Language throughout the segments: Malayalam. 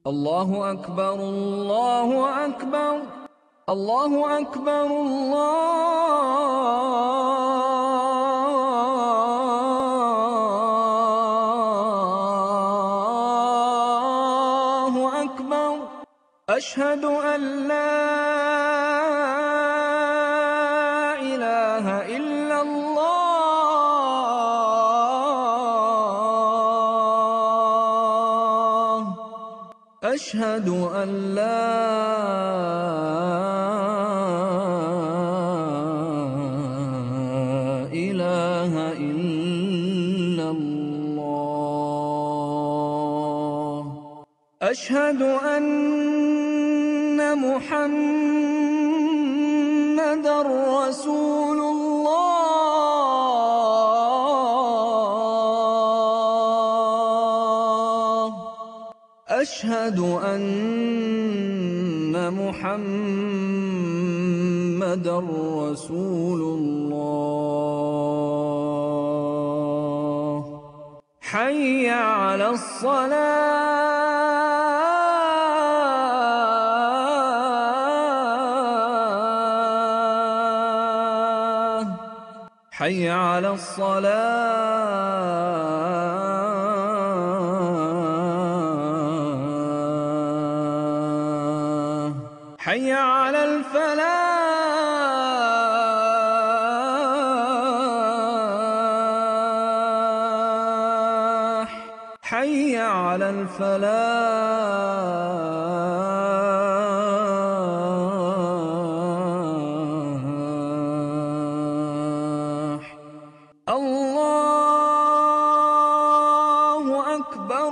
الله أكبر الله أكبر الله أكبر الله أكبر أشهد أن لا إله إلا الله أشهد أن لا إله إلا الله أشهد أن محمدًا رسول الله أشهد أن محمدًا رسول الله حي على الصلاة حي على الصلاة حي على الفلاح حي على الفلاح الله أكبر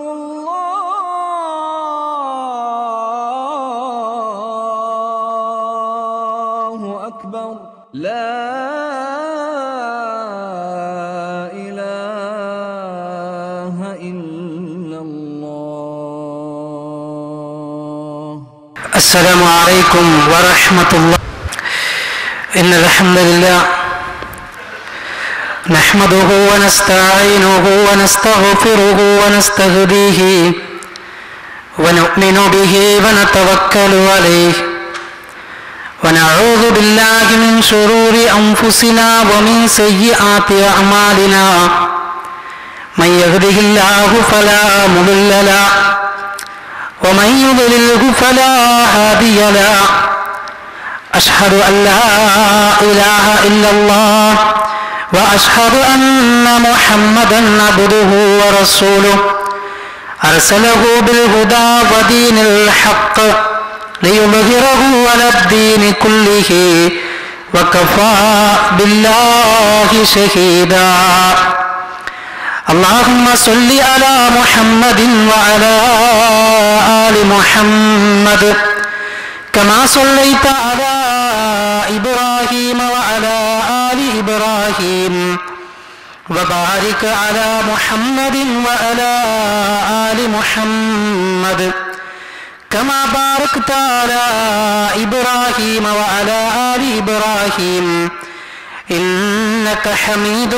الله أكبر لا إله إلا الله السلام عليكم ورحمة الله. إن الحمد لله نحمده ونستعينه ونستغفره ونستهديه ونؤمن به ونتوكل عليه ونعوذ بالله من شرور أنفسنا ومن سيئات أعمالنا من يهده الله فلا مضل له ومن يضلله فلا هادي له أشهد أن لا إله إلا الله وأشهد أن محمدًا عبده ورسوله أرسله بالهدى ودين الحق ليظهره على الدين كله وكفى بالله شهيدا. اللهم صل على محمد وعلى آل محمد كما صليت على إبراهيم وعلى آل إبراهيم وبارك على محمد وعلى آل محمد كما باركت على إبراهيم وعلى آل إبراهيم إنك حميد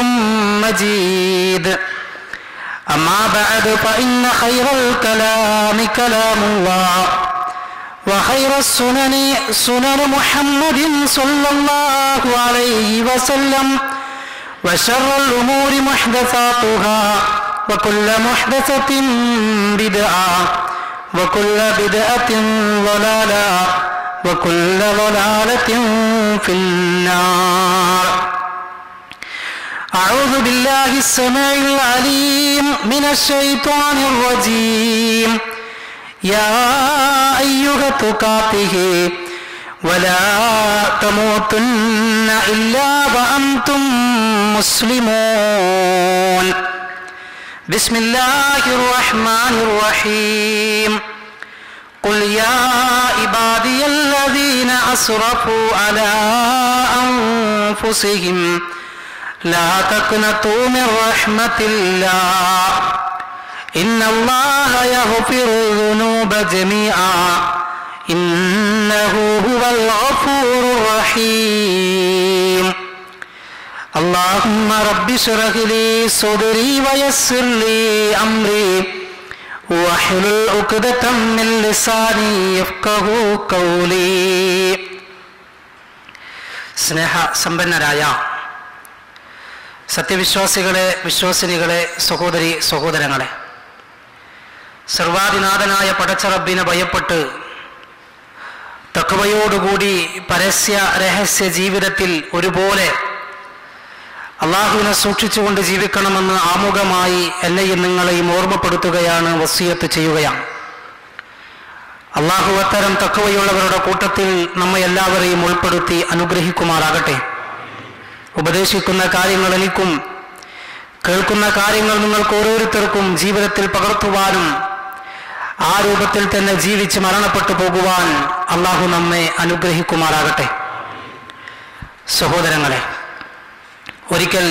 مجيد. أما بعد فإن خير الكلام كلام الله وخير السنن سنن محمد صلى الله عليه وسلم وشر الأمور محدثاتها وكل محدثة بدعة وكل بدعة ضلالة وكل ضلالة في النار. أعوذ بالله السميع العليم من الشيطان الرجيم. يا أيها التقاته ولا تموتن إلا وأنتم مسلمون. بسم الله الرحمن الرحيم. قل يا عبادي الذين أسرفوا على أنفسهم لا تقنطوا من رحمة الله إن الله يغفر الذنوب جميعا إنه هو الغفور الرحيم. اللهم رب اشرح لي صدري ويسر لي أمري വഹ്ലുൽ ഉഖ്ദതം മിൻ ലിസാനി യഫ്ഖഹു ഖൗലി. സ്നേഹ സമ്പന്നരായ സത്യവിശ്വാസികളെ, വിശ്വാസിനികളെ, സഹോദരി സഹോദരങ്ങളെ, സർവാധിനാഥനായ പടച്ച റബ്ബിനെ ഭയപ്പെട്ട് തഖ്വയോടുകൂടി പരസ്യ രഹസ്യ ജീവിതത്തിൽ ഒരുപോലെ അള്ളാഹുവിനെ സൂക്ഷിച്ചുകൊണ്ട് ജീവിക്കണമെന്ന് ആമുഖമായി എന്നെയും നിങ്ങളെയും ഓർമ്മപ്പെടുത്തുകയാണ്, വസിയത്ത് ചെയ്യുകയാണ്. അള്ളാഹു അത്തരം തഖ്വയുള്ളവരുടെ കൂട്ടത്തിൽ നമ്മെ എല്ലാവരെയും ഉൾപ്പെടുത്തി അനുഗ്രഹിക്കുമാറാകട്ടെ. ഉപദേശിക്കുന്ന കാര്യങ്ങൾ എനിക്കും കേൾക്കുന്ന കാര്യങ്ങൾ നിങ്ങൾക്ക് ഓരോരുത്തർക്കും ജീവിതത്തിൽ പകർത്തുവാനും ആ രൂപത്തിൽ തന്നെ ജീവിച്ച് മരണപ്പെട്ടു പോകുവാൻ അള്ളാഹു നമ്മെ അനുഗ്രഹിക്കുമാറാകട്ടെ. സഹോദരങ്ങളെ, ഒരിക്കൽ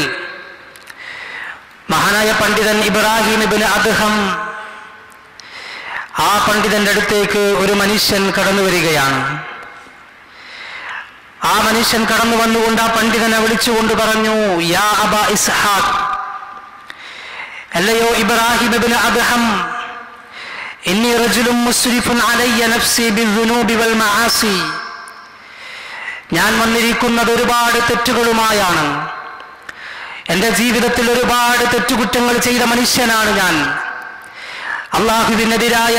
മഹാനായ പണ്ഡിതൻ ഇബ്രാഹിം ഇബ്നു അദ്ഹം, ആ പണ്ഡിതന്റെ അടുത്തേക്ക് ഒരു മനുഷ്യൻ കടന്നു വരികയാണ്. ആ മനുഷ്യൻ കടന്നു വന്നുകൊണ്ട് ആ പണ്ഡിതനെ വിളിച്ചുകൊണ്ട് പറഞ്ഞു, യാ അബാ ഇസ്ഹാഖ്, അല്ലയോ ഇബ്രാഹിം ഇബ്നു അദ്ഹം, ഇന്നി റജുലുൻ മുസ്രിഫുൻ അലയ്യ നഫ്സി ബിദ്ദുനൂബി വൽ മആസി. ഞാൻ വന്നിരിക്കുന്നത് ഒരുപാട് തെറ്റുകളുമായാണ്. എൻ്റെ ജീവിതത്തിൽ ഒരുപാട് തെറ്റുകുറ്റങ്ങൾ ചെയ്ത മനുഷ്യനാണ് ഞാൻ. അള്ളാഹുവിനെതിരായ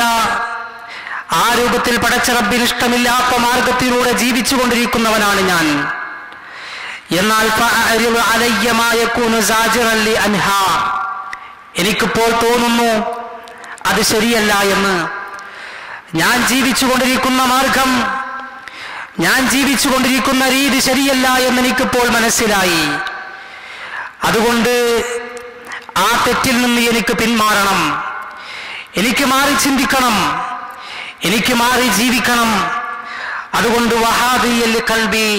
ആ രൂപത്തിൽ പടച്ച റബ്ബിന് ഇഷ്ടമില്ലാത്ത മാർഗത്തിലൂടെ ജീവിച്ചു കൊണ്ടിരിക്കുന്നവനാണ് ഞാൻ. എന്നാൽ എനിക്കിപ്പോൾ തോന്നുന്നു അത് ശരിയല്ല എന്ന്. ഞാൻ ജീവിച്ചുകൊണ്ടിരിക്കുന്ന മാർഗം, ഞാൻ ജീവിച്ചുകൊണ്ടിരിക്കുന്ന രീതി ശരിയല്ല എന്ന് എനിക്കിപ്പോൾ മനസ്സിലായി. അതുകൊണ്ട് ആ തെറ്റിൽ നിന്ന് എനിക്ക് പിന്മാറണം, എനിക്ക് മാറി ചിന്തിക്കണം, എനിക്ക് മാറി ജീവിക്കണം. അതുകൊണ്ട് വഹാദിയൽ ഖൽബി,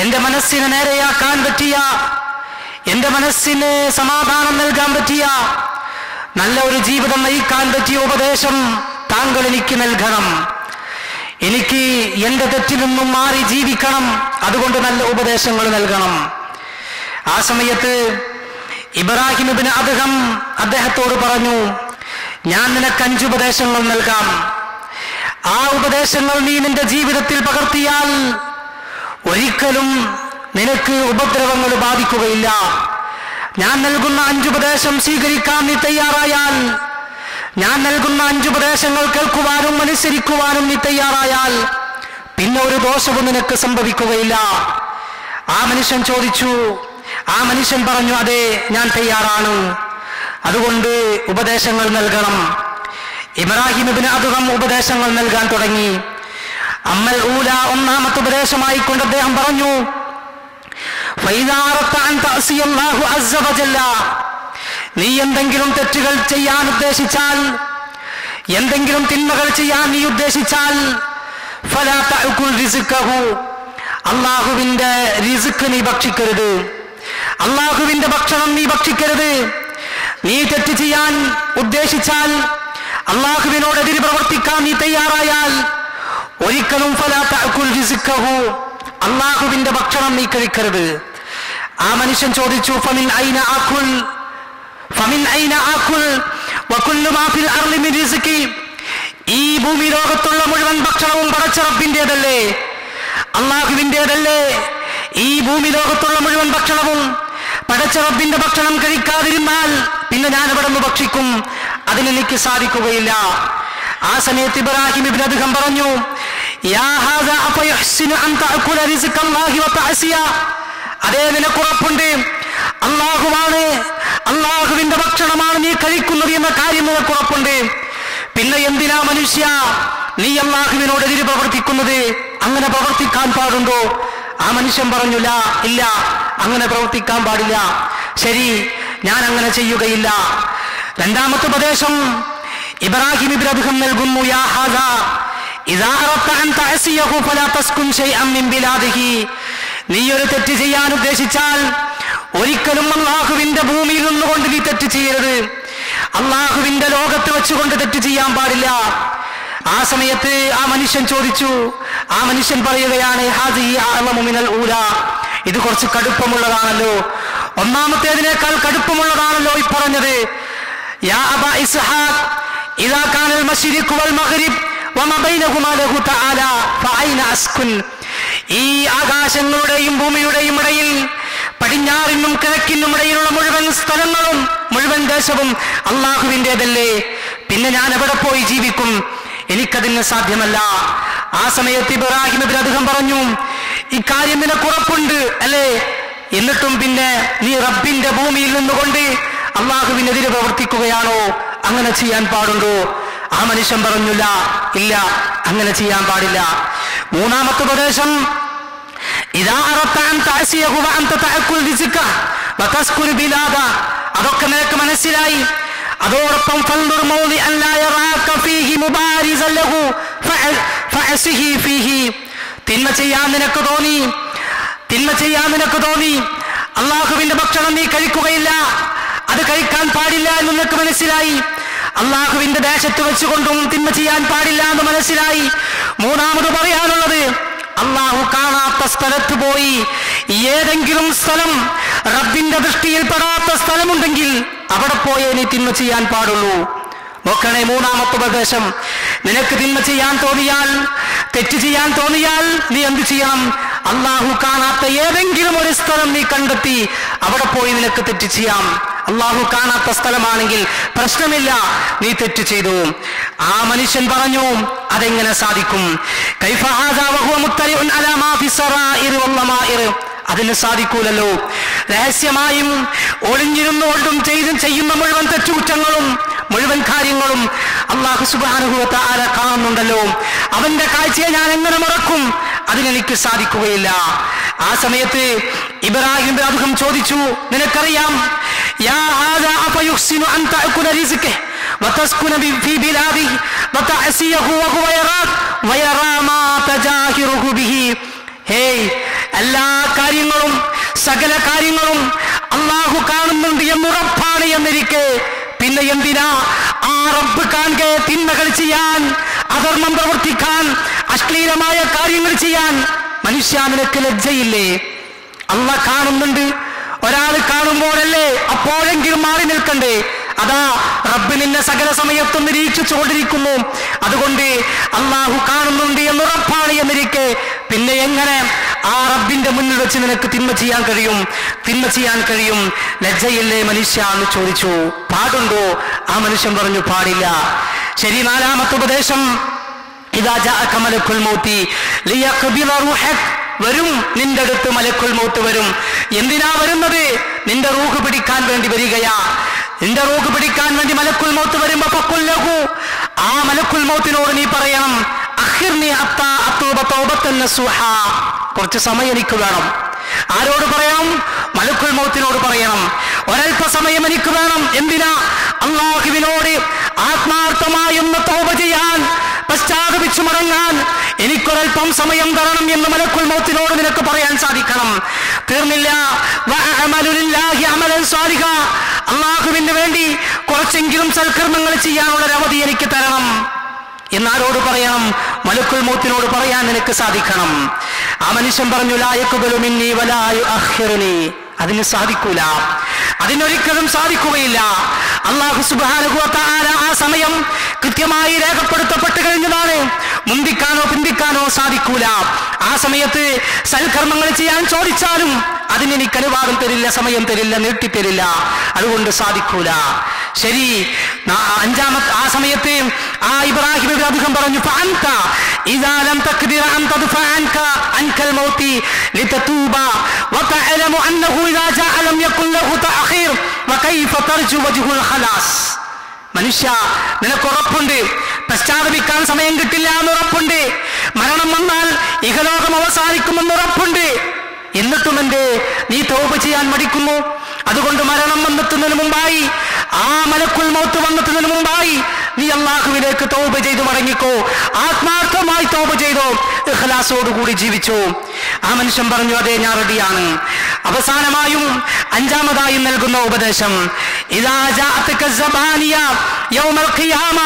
എൻ്റെ മനസ്സിനെ നേരെയാക്കാൻ പറ്റിയ, എൻ്റെ മനസ്സിന് സമാധാനം നൽകാൻ പറ്റിയ, നല്ല ഒരു ജീവിതം നയിക്കാൻ പറ്റിയ ഉപദേശം താങ്കൾ എനിക്ക് നൽകണം. എനിക്ക് എൻ്റെ തെറ്റിൽ നിന്നും മാറി ജീവിക്കണം. അതുകൊണ്ട് നല്ല ഉപദേശങ്ങൾ നൽകണം. ആ സമയത്ത് ഇബ്രാഹിം ഇബ്നു അദ്ഹം അദ്ദേഹത്തോട് പറഞ്ഞു, ഞാൻ നിനക്ക് 5 ഉപദേശങ്ങൾ നൽകാം. ആ ഉപദേശങ്ങൾ നീ നിന്റെ ജീവിതത്തിൽ പകർത്തിയാൽ ഒരിക്കലും നിനക്ക് ഉപദ്രവങ്ങൾ ബാധിക്കുകയില്ല. ഞാൻ നൽകുന്ന 5 ഉപദേശം സ്വീകരിക്കാൻ നീ തയ്യാറായാൽ, ഞാൻ നൽകുന്ന 5 ഉപദേശങ്ങൾ കേൾക്കുവാനും അനുസരിക്കുവാനും നീ തയ്യാറായാൽ പിന്നെ ഒരു ദോഷവും നിനക്ക് സംഭവിക്കുകയില്ല. ആ മനുഷ്യൻ ചോദിച്ചു, ആ മനുഷ്യൻ പറഞ്ഞു, അതെ, ഞാൻ തയ്യാറാണ്. അതുകൊണ്ട് ഉപദേശങ്ങൾ നൽകണം. ഇബ്രാഹിം ഇബ്നു അദ്ഹം ഉപദേശങ്ങൾ നൽകാൻ തുടങ്ങി. അമ്മൽ ഊല, ഒന്നാമത്തെ ഉപദേശമായിക്കൊണ്ട് അദ്ദേഹം പറഞ്ഞു, നീ എന്തെങ്കിലും തെറ്റുകൾ ചെയ്യാൻ ഉദ്ദേശിച്ചാൽ, എന്തെങ്കിലും തിന്മകൾ ചെയ്യാൻ നീ ഉദ്ദേശിച്ചാൽ, അള്ളാഹുവിന്റെ റിസ്ക് നീ ഭക്ഷിക്കരുത്, അള്ളാഹുവിന്റെ ഭക്ഷണം നീ ഭക്ഷിക്കരുത്. നീ തെറ്റ് ചെയ്യാൻ ഉദ്ദേശിച്ചാൽ, അള്ളാഹുവിനോട് എതിര് പ്രവർത്തിക്കാൻ നീ തയ്യാറായാൽ ഒരിക്കലും അള്ളാഹുവിന്റെ ഭക്ഷണം നീ കഴിക്കരുത്. ആ മനുഷ്യൻ ചോദിച്ചു, ഫമിൻ ഐന ആകുൽ വകുല്ലു മാ ഫിൽ അർളി മിൻ റിസ്കി. ഈ ഭൂമി ലോകത്തുള്ള മുഴുവൻ ഭക്ഷണവും പടച്ച റബ്ബിന്റേതല്ലേ, അള്ളാഹുവിന്റേതല്ലേ? ഈ ഭൂമി ലോകത്തുള്ള മുഴുവൻ ഭക്ഷണവും പടച്ച റബ്ബിന്റെ ഭക്ഷണം കഴിക്കാതിരുന്നാൽ പിന്നെ ഞാൻ എവിടെ നിന്ന് ഭക്ഷിക്കും? അതിനെനിക്ക് സാധിക്കുകയില്ല. ആ സമയത്ത് ഇബ്രാഹിം ഇബ്നു അദ്ഹം പറഞ്ഞു, യാ ഹാദാ അഫയഹ്സിനു അൻ തഅകുല റിസ്ഖല്ലാഹി വതഅസിയ. അതേ, നിനക്കുറപ്പുണ്ട് അള്ളാഹുവാണ്, അള്ളാഹുവിന്റെ ഭക്ഷണമാണ് നീ കഴിക്കുന്നത് എന്ന കാര്യം നിനക്കുറപ്പുണ്ട്. പിന്നെ എന്തിനാ മനുഷ്യ നീ അള്ളാഹുവിനോട് എതിര് പ്രവർത്തിക്കുന്നത്? അങ്ങനെ പ്രവർത്തിക്കാൻ പാടുണ്ടോ? ആ മനുഷ്യൻ പറഞ്ഞു, ഇല്ല, അങ്ങനെ പ്രവർത്തിക്കാൻ പാടില്ല. ശരി, ഞാൻ അങ്ങനെ ചെയ്യുകയില്ല. രണ്ടാമത്തെ ഉപദേശം ഇബ്രാഹിം ഇബ്നു അദ്ഹം നൽകുന്നു, യാ ഹാദാ ഇദാ അറദ്ത അൻ തഅസിയഹു ഫലാ തസ്കുൻ ശൈഅൻ മിൻ ബിലാദിഹി. നീ ഒരു തെറ്റ് ചെയ്യാൻ ഉദ്ദേശിച്ചാൽ ഒരിക്കലും അള്ളാഹുവിന്റെ ഭൂമിയിൽ നിന്നുകൊണ്ട് നീ തെറ്റ് ചെയ്യരുത്. അള്ളാഹുവിന്റെ ലോകത്ത് വെച്ചുകൊണ്ട് തെറ്റ് ചെയ്യാൻ പാടില്ല. ആ സമയത്ത് ആ മനുഷ്യൻ ചോദിച്ചു, ആ മനുഷ്യൻ പറയുകയാണ്, ഹാദിഹി അഅ്ളമു മിനൽ ഊല. ഇത് കുറച്ച് കടുപ്പമുള്ളതാണല്ലോ, ഒന്നാമത്തേതിനേക്കാൾ കടുപ്പമുള്ളതാണല്ലോ ഈ പറഞ്ഞത്. യാ അബാ ഇസ്ഹാഖ്, ഇദാ കാനൽ മശ്രിഖു വൽ മഗ്രിബ് വമാ ബൈനഹുമാ ലഹു തആല ഫഅയ്ന അസ്കുൻ. ഈ ആകാശങ്ങളുടെയും ഭൂമിയുടെയും ഇടയിൽ പടിഞ്ഞാറിനും കിഴക്കിനും ഇടയിലുള്ള മുഴുവൻ സ്ഥലങ്ങളും മുഴുവൻ ദേശവും അള്ളാഹുവിൻ്റെതല്ലേ, പിന്നെ ഞാൻ എവിടെ പോയി ജീവിക്കും? എനിക്കതിന് സാധ്യമല്ല. ആ സമയത്ത് ഇബ്രാഹിം ഇബ്നു അദ്ഹം പറഞ്ഞു, ഇക്കാര്യം നിനക്ക് ഉറപ്പുണ്ട് അല്ലേ? എന്നിട്ടും പിന്നെ നീ റബ്ബിന്റെ ഭൂമിയിൽ നിന്നുകൊണ്ട് അള്ളാഹുവിനെതിരെ പ്രവർത്തിക്കുകയാണോ? അങ്ങനെ ചെയ്യാൻ പാടുണ്ടോ? ആ മനുഷ്യൻ പറഞ്ഞില്ല, ഇല്ല, അങ്ങനെ ചെയ്യാൻ പാടില്ല. മൂന്നാമത്തെ ഉപദേശം, അതൊക്കെ നിനക്ക് മനസ്സിലായി. അതോടൊപ്പം തിന്മ ചെയ്യാൻ നിനക്ക് തോന്നി, അള്ളാഹുവിന്റെ ഭക്ഷണം നീ കഴിക്കുകയില്ല, അത് കഴിക്കാൻ പാടില്ല എന്ന് നിനക്ക് മനസ്സിലായി. അള്ളാഹുവിന്റെ ദേശത്ത് വെച്ചുകൊണ്ടും തിന്മ ചെയ്യാൻ പാടില്ല എന്ന് മനസ്സിലായി. മൂന്നാമത് പറയാനുള്ളത്, അള്ളാഹു കാണാത്ത സ്ഥലത്ത് പോയി ഏതെങ്കിലും സ്ഥലം റബ്ബിന്റെ ദൃഷ്ടിയിൽ പെടാത്ത സ്ഥലമുണ്ടെങ്കിൽ അവിടെ പോയേ നീ തിന്മ ചെയ്യാൻ പാടുള്ളൂ. നോക്കണേ, മൂന്നാമത്തെ ഉപദേശം, നിനക്ക് തിന്മ ചെയ്യാൻ തോന്നിയാൽ, തെറ്റ് ചെയ്യാൻ തോന്നിയാൽ നീ എന്ത് ചെയ്യണം? അള്ളാഹു കാണാത്ത ഏതെങ്കിലും ഒരു സ്ഥലം നീ കണ്ടെത്തി അവിടെ പോയി നിനക്ക് തെറ്റ് ചെയ്യാം. അള്ളാഹു കാണാത്ത സ്ഥലമാണെങ്കിൽ പ്രശ്നമില്ല, നീ തെറ്റ് ചെയ്തു. ആ മനുഷ്യൻ പറഞ്ഞു, അതെങ്ങനെ സാധിക്കും? അതിന് സാധിക്കൂലല്ലോ. രഹസ്യമായും ഒളിഞ്ഞിരുന്നുകൊണ്ടും ചെയ്യുന്ന മുഴുവൻ തെറ്റുകുറ്റങ്ങളും മുഴുവൻ കാര്യങ്ങളും അല്ലാഹു സുബ്ഹാനഹു വ തആല കാണുന്നുണ്ടല്ലോ. അവന്റെ കാഴ്ചയെ ഞാൻ എങ്ങനെ മറക്കും? അതിനെനിക്ക് സാധിക്കുകയില്ല. ആ സമയത്ത് ഇബ്രാഹിം ഇബ്നു അദ്ഹം ചോദിച്ചു, നിനക്കറിയാം, യാ ഹാദാ അഫയുഹ്സിനു അൻ തഅകുല റിസ്കഹ വതസ്കുന ഫീ ബിലാദിഹി വതഅസിയഹു വഹുവ യറാക വയറാ മാ തജാഹിറുഹു ബിഹി. ഹേയ്, എല്ലാ കാര്യങ്ങളും സകല കാര്യങ്ങളും അല്ലാഹു കാണുന്നുണ്ട് എന്നുറപ്പാണ് എന്നിരിക്കെ പിന്നെ എന്തിനാ ആ റബ്ബ് കാണെ തിന്മകൾ ചെയ്യാൻ, അധർമ്മം പ്രവർത്തിക്കാൻ, അശ്ലീലമായ കാര്യങ്ങൾ ചെയ്യാൻ? മനുഷ്യ, നിനക്ക് ലജ്ജയില്ലേ? അല്ലാഹ് കാണുന്നുണ്ട്. ഒരാൾ കാണുമ്പോഴല്ലേ അപ്പോഴെങ്കിലും മാറി നിൽക്കണ്ടേ? അതാ റബ്ബ് നിന്നെ സകല സമയത്തും നിരീക്ഷിച്ചുകൊണ്ടിരിക്കുന്നു. അതുകൊണ്ട് അല്ലാഹു കാണുന്നുണ്ട് എന്നുറപ്പാണ് എന്നിരിക്കെ പിന്നെ എങ്ങനെ ആ റബ്ബിന്റെ മുന്നിൽ വെച്ച് നിനക്ക് തിന്മ ചെയ്യാൻ കഴിയും? ലജ്ജയില്ലേ മനുഷ്യ എന്ന് ചോദിച്ചു. പാടുണ്ടോ? ആ മനുഷ്യൻ പറഞ്ഞു, പാടില്ല. ശരി, നാലാമത്തെ ഉപദേശം, ഇദാ ജാഅക മലക്കുൽ മൗതി ലിയഖ്ബിദ റൂഹക. വരും, നിന്റെ അടുത്ത് മലക്കുൽ മൗത്ത് വരും. എന്തിനാ വരുന്നത്? നിന്റെ റൂഹ് പിടിക്കാൻ വേണ്ടി വരികയാ. നിന്റെ റൂഹ് പിടിക്കാൻ വേണ്ടി മലക്കുൽ മൗത്ത് വരുമ്പോ ഫഖുൽ ലഹു, ആ മലക്കുൽ മൗത്തിനോട് നീ പറയണം, അഖിർനി ഹത്താ അതൂബ തൗബത്തൻ നസുഹാ. കുറച്ച് സമയം എനിക്ക് വേണം. ആരോട് പറയണം? മലക്കുൽ മൗത്തിനോട് പറയണം, ഒരൽപ്പ സമയം എനിക്ക് വേണം. എന്തിനാ? അല്ലാഹുവിനോട് ആത്മാർത്ഥമായൊന്ന് തൗബ ചെയ്യാൻ, പശ്ചാത്തപിച്ചു മടങ്ങാൻ എനിക്കൊരൽപ്പം സമയം തരണം എന്ന് മലക്കുൽ മൗത്തിനോട് നിനക്ക് പറയാൻ സാധിക്കണം. തീർന്നില്ല, അള്ളാഹുവിന് വേണ്ടി കുറച്ചെങ്കിലും സൽക്കർമ്മങ്ങൾ ചെയ്യാനുള്ള അവധി എനിക്ക് തരണം എന്നാരോട് പറയണം? മലക്കുൽ മൗത്തിനോട് പറയാൻ നിനക്ക് സാധിക്കണം. ആ മനുഷ്യൻ പറഞ്ഞു, ലാ യഖ്ബലു മിന്നി വലാ യുഅഖിറുനി. അതിന് സാധിക്കൂല, അതിനൊരിക്കലും സാധിക്കുകയില്ല. അല്ലാഹു സുബ്ഹാനഹു വ തആല ആ സമയം കൃത്യമായി രേഖപ്പെടുത്തപ്പെട്ട് കഴിഞ്ഞതാണ്. മുന്തിക്കാനോ പിന്തിക്കാനോ സാധിക്കൂല. ആ സമയത്ത് സൽക്കർമ്മങ്ങൾ ചെയ്യാൻ ചോദിച്ചാലും അതിനെനിക്ക് അനുവാദം തരില്ല, സമയം തരില്ല, നീട്ടിത്തരില്ല. അതുകൊണ്ട് സാധിക്കൂല. ശരി, അഞ്ചാമത്തെ ആ സമയത്ത് ആ ഇബ്രാഹിം ഇബ്നു അദ്ഹം പറഞ്ഞു, ഫഅൻത ഇദാ ലം തഖ്ദിർ അൻ തദ്ഫഅ അൻകൽ മൗതി ലിതതൂബ വതഅലമു അന്നഹു ഇദാ ജാഅ ലം യകുൻ ലഹു തഅഖീർ വകൈഫ തർജു വജ്ഹുൽ ഖലാസ്. മനുഷ്യ, നിനക്ക് ഉറപ്പുണ്ട് പശ്ചാത്തപിക്കാൻ സമയം കിട്ടില്ല എന്നുറപ്പുണ്ട്, മരണം വന്നാൽ ഇഹലോകം അവസാനിക്കുമെന്ന് ഉറപ്പുണ്ട്. എന്നിട്ടും എന്തേ നീ തൗബ ചെയ്യാൻ മടിക്കുന്നു? അതുകൊണ്ട് മരണം വന്നെത്തുന്നതിന് മുമ്പായി, ആ മലക്കുൽ മൗത്ത് വന്നെത്തുന്നതിന് മുമ്പായി നീ അല്ലാഹുവിലേക്ക് തൗബ ചെയ്തു മടങ്ങിക്കോ. ആത്മാർത്ഥമായി തൗബ ചെയ്തോ, ഇഖ്ലാസോടുകൂടി ജീവിച്ചോ. ആ മനുഷ്യൻ പറഞ്ഞു, അതെ, ഞാൻ റെഡിയാണ്. അവസാനമായും അഞ്ചാമതായും നൽകുന്ന ഉപദേശം, ഇദാ ജാഅതക സബാനിയ യൗമൽ ഖിയാമ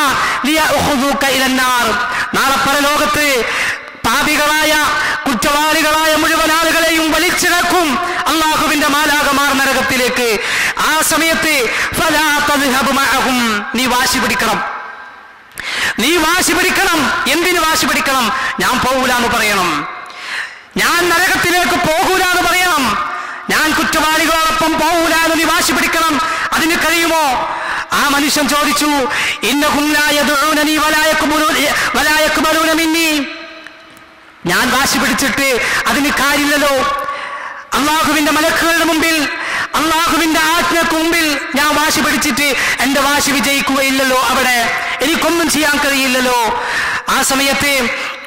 ലിയഖുദുക ഇലന്നാർ. നാളെ പരലോകത്ത് പാപികളായ കുറ്റവാളികളായ മുഴുവൻ ആളുകളെയും വലിച്ചിറക്കും അല്ലാഹുവിന്റെ മാലാഖമാർ നരകത്തിലേക്ക്. ആ സമയത്ത് ഫലാ തദ്ഹബു മഅഹും, നീ വാശി പിടിക്കണം. നീ വാശി പിടിക്കണം. എന്തിന് വാശി പിടിക്കണം? ഞാൻ പോകൂലെന്ന് പറയണം, ഞാൻ നരകത്തിലേക്ക് പോകൂലെന്ന് പറയണം, ഞാൻ കുറ്റവാളികളോടൊപ്പം പോകൂലെന്ന് നീ വാശി പിടിക്കണം. അതിന് കഴിയുമോ? ആ മനുഷ്യൻ ചോദിച്ചു, ഇന്നഹും ലാ യദഊനനി വലാ യഖ്ബലൂന മിന്നി. ഞാൻ വാശി പിടിച്ചിട്ട് അതിന് കാര്യമില്ലല്ലോ. അള്ളാഹുവിന്റെ മലക്കുകളുടെ മുമ്പിൽ, അള്ളാഹുവിന്റെ ആജ്ഞക്ക് മുമ്പിൽ ഞാൻ വാശി പിടിച്ചിട്ട് എന്റെ വാശി വിജയിക്കുകയില്ലല്ലോ. അവിടെ എനിക്കൊന്നും ചെയ്യാൻ കഴിയില്ലല്ലോ. ആ സമയത്ത്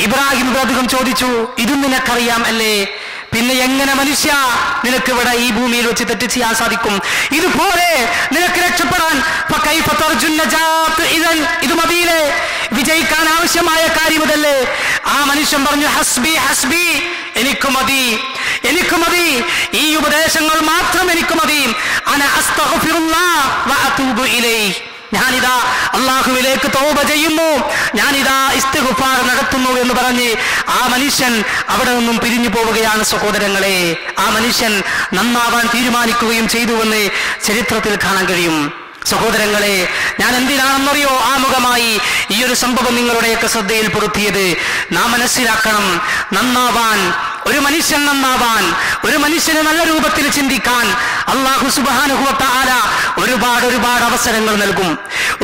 ഇബ്രാഹിം അദ്ദേഹം ചോദിച്ചു, ഇതും നിനക്കറിയാം അല്ലേ? പിന്നെ എങ്ങനെ മനുഷ്യ നിനക്ക് ഇവിടെ ഈ ഭൂമിയിൽ വെച്ച് തെറ്റ് ചെയ്യാൻ സാധിക്കും? ഇതുപോലെ നിനക്ക് രക്ഷപ്പെടാൻ ഇത് മതിയിലെ വിജയിക്കാൻ ആവശ്യമായ കാര്യം ഇതല്ലേ? ആ മനുഷ്യൻ പറഞ്ഞു, ഹസ്ബി ഹസ്ബി, എനിക്ക് മതി, എനിക്ക് മതി, ഈ ഉപദേശങ്ങൾ മാത്രം എനിക്ക് മതി. അന അസ്തഗ്ഫിറുല്ലാഹ് വ അതൂബു ഇലൈഹി, ഞാനിതാ അള്ളാഹുവിലേക്ക് തൗബ ചെയ്യുന്നു, ഞാനിതാ ഇസ്തിഗ്ഫാർ നടത്തുന്നു എന്ന് പറഞ്ഞ് ആ മനുഷ്യൻ അവിടെ നിന്നും പിരിഞ്ഞു പോവുകയാണ്. സഹോദരങ്ങളെ, ആ മനുഷ്യൻ നന്നാവാൻ തീരുമാനിക്കുകയും ചെയ്തുവെന്ന് ചരിത്രത്തിൽ കാണാൻ കഴിയും. സഹോദരങ്ങളെ, ഞാൻ എന്തിനാണെന്നറിയോ ആമുഖമായി ഈ ഒരു സംഭവം നിങ്ങളുടെയൊക്കെ ശ്രദ്ധയിൽപ്പെടുത്തിയത്? നാം മനസ്സിലാക്കണം, നന്നാവാൻ, ഒരു മനുഷ്യൻ നന്നാവാൻ, ഒരു മനുഷ്യനെ നല്ല രൂപത്തിൽ ചിന്തിക്കാൻ അല്ലാഹു സുബ്ഹാനഹു വ തആല ഒരുപാട് അവസരങ്ങൾ നൽകും,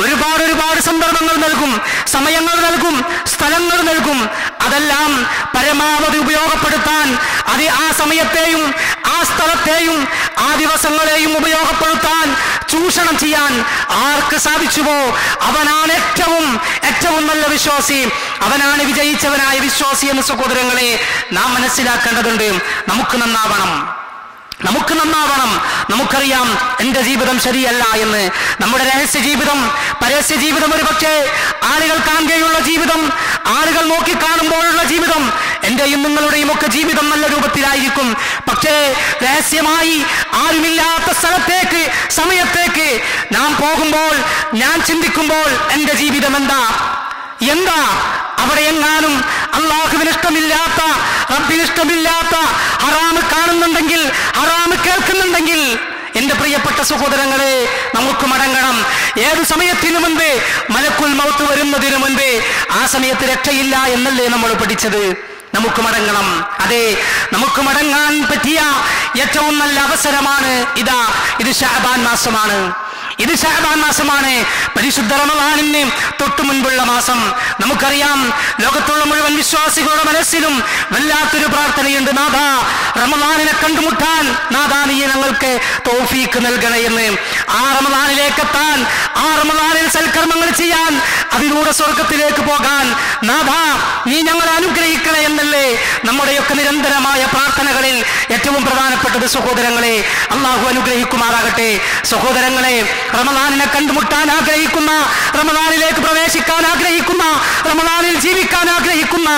ഒരുപാട് സന്ദർഭങ്ങൾ നൽകും, സമയങ്ങൾ നൽകും, സ്ഥലങ്ങൾ നൽകും. അതെല്ലാം പരമാവധി ഉപയോഗപ്പെടുത്താൻ, അത് ആ സമയത്തെയും ആ സ്ഥലത്തെയും ആ ദിവസങ്ങളെയും ഉപയോഗപ്പെടുത്താൻ, ചൂഷണം ചെയ്യാൻ ആർക്ക് സാധിച്ചുവോ അവനാണ് ഏറ്റവും നല്ല വിശ്വാസി, അവനാണ് വിജയിച്ചവനായ വിശ്വാസി എന്ന് സഹോദരങ്ങളെ നാം മനസ്സിലാക്കേണ്ടതുണ്ട്. നമുക്ക് നന്നാവണം. നമുക്കറിയാം എന്റെ ജീവിതം ശരിയല്ല എന്ന്. നമ്മുടെ രഹസ്യ ജീവിതം, പരസ്യ ജീവിതം, ഒരു പക്ഷേ ആളുകൾ കാണുകയുള്ള ജീവിതം, ആളുകൾ നോക്കിക്കാണുമ്പോഴുള്ള ജീവിതം, എന്റെയും നിങ്ങളുടെയും ഒക്കെ ജീവിതം നല്ല രൂപത്തിലായിരിക്കും. പക്ഷേ രഹസ്യമായി ആരുമില്ലാത്ത സ്ഥലത്തേക്ക്, സമയത്തേക്ക് നാം പോകുമ്പോൾ, ഞാൻ ചിന്തിക്കുമ്പോൾ എന്റെ ജീവിതം എന്താ അവിടെ എങ്ങാനും അള്ളാഹുവിനിഷ്ടമില്ലാത്ത, റബ്ബിനിഷ്ടമില്ലാത്ത ഹറാമ് കാണുന്നുണ്ടെങ്കിൽ, ഹറാമ് കേൾക്കുന്നുണ്ടെങ്കിൽ, എന്റെ പ്രിയപ്പെട്ട സഹോദരങ്ങളെ, നമുക്ക് മടങ്ങണം. ഏതു സമയത്തിനു മുൻപ്? മലക്കുൽ മൗത്ത് വരുന്നതിനു മുൻപ്. ആ സമയത്ത് രക്ഷയില്ല എന്നല്ലേ നമ്മൾ പഠിച്ചത്? നമുക്ക് മടങ്ങണം. അതെ, നമുക്ക് മടങ്ങാൻ പറ്റിയ ഏറ്റവും നല്ല അവസരമാണ് ഇത് ശഅബാൻ മാസമാണ്. ഇത് ശഅബാൻ മാസമാണ്, പരിശുദ്ധ റമളാനിന് തൊട്ടു മുൻപുള്ള മാസം. നമുക്കറിയാം, ലോകത്തുള്ള മുഴുവൻ വിശ്വാസികളുടെ മനസ്സിലും വല്ലാത്തൊരു പ്രാർത്ഥനയുണ്ട്, നാഥാ റമളാനിനെ കണ്ടുമുട്ടാൻ, നാഥാ നീ ഞങ്ങൾക്ക് തൗഫീഖ് നൽകണേ എന്ന്. ആ റമളാനിലേക്ക് എത്താൻ, ആ റമളാനിൽ സൽക്കർമ്മങ്ങൾ ചെയ്യാൻ, അതിലൂടെ സ്വർഗത്തിലേക്ക് പോകാൻ നാഥാ നീ ഞങ്ങളെ അനുഗ്രഹിക്കണേ എന്നല്ലേ നമ്മുടെയൊക്കെ നിരന്തരമായ പ്രാർത്ഥനകളിൽ ഏറ്റവും പ്രധാനപ്പെട്ടത്. സഹോദരങ്ങളെ, അള്ളാഹു അനുഗ്രഹിക്കുമാറാകട്ടെ. സഹോദരങ്ങളെ, റമളാനിനെ കണ്ടുമുട്ടാൻ ആഗ്രഹിക്കുന്ന, റമളാനിലേക്ക് പ്രവേശിക്കാൻ ആഗ്രഹിക്കുന്ന, റമളാനിൽ ജീവിക്കാൻ ആഗ്രഹിക്കുന്ന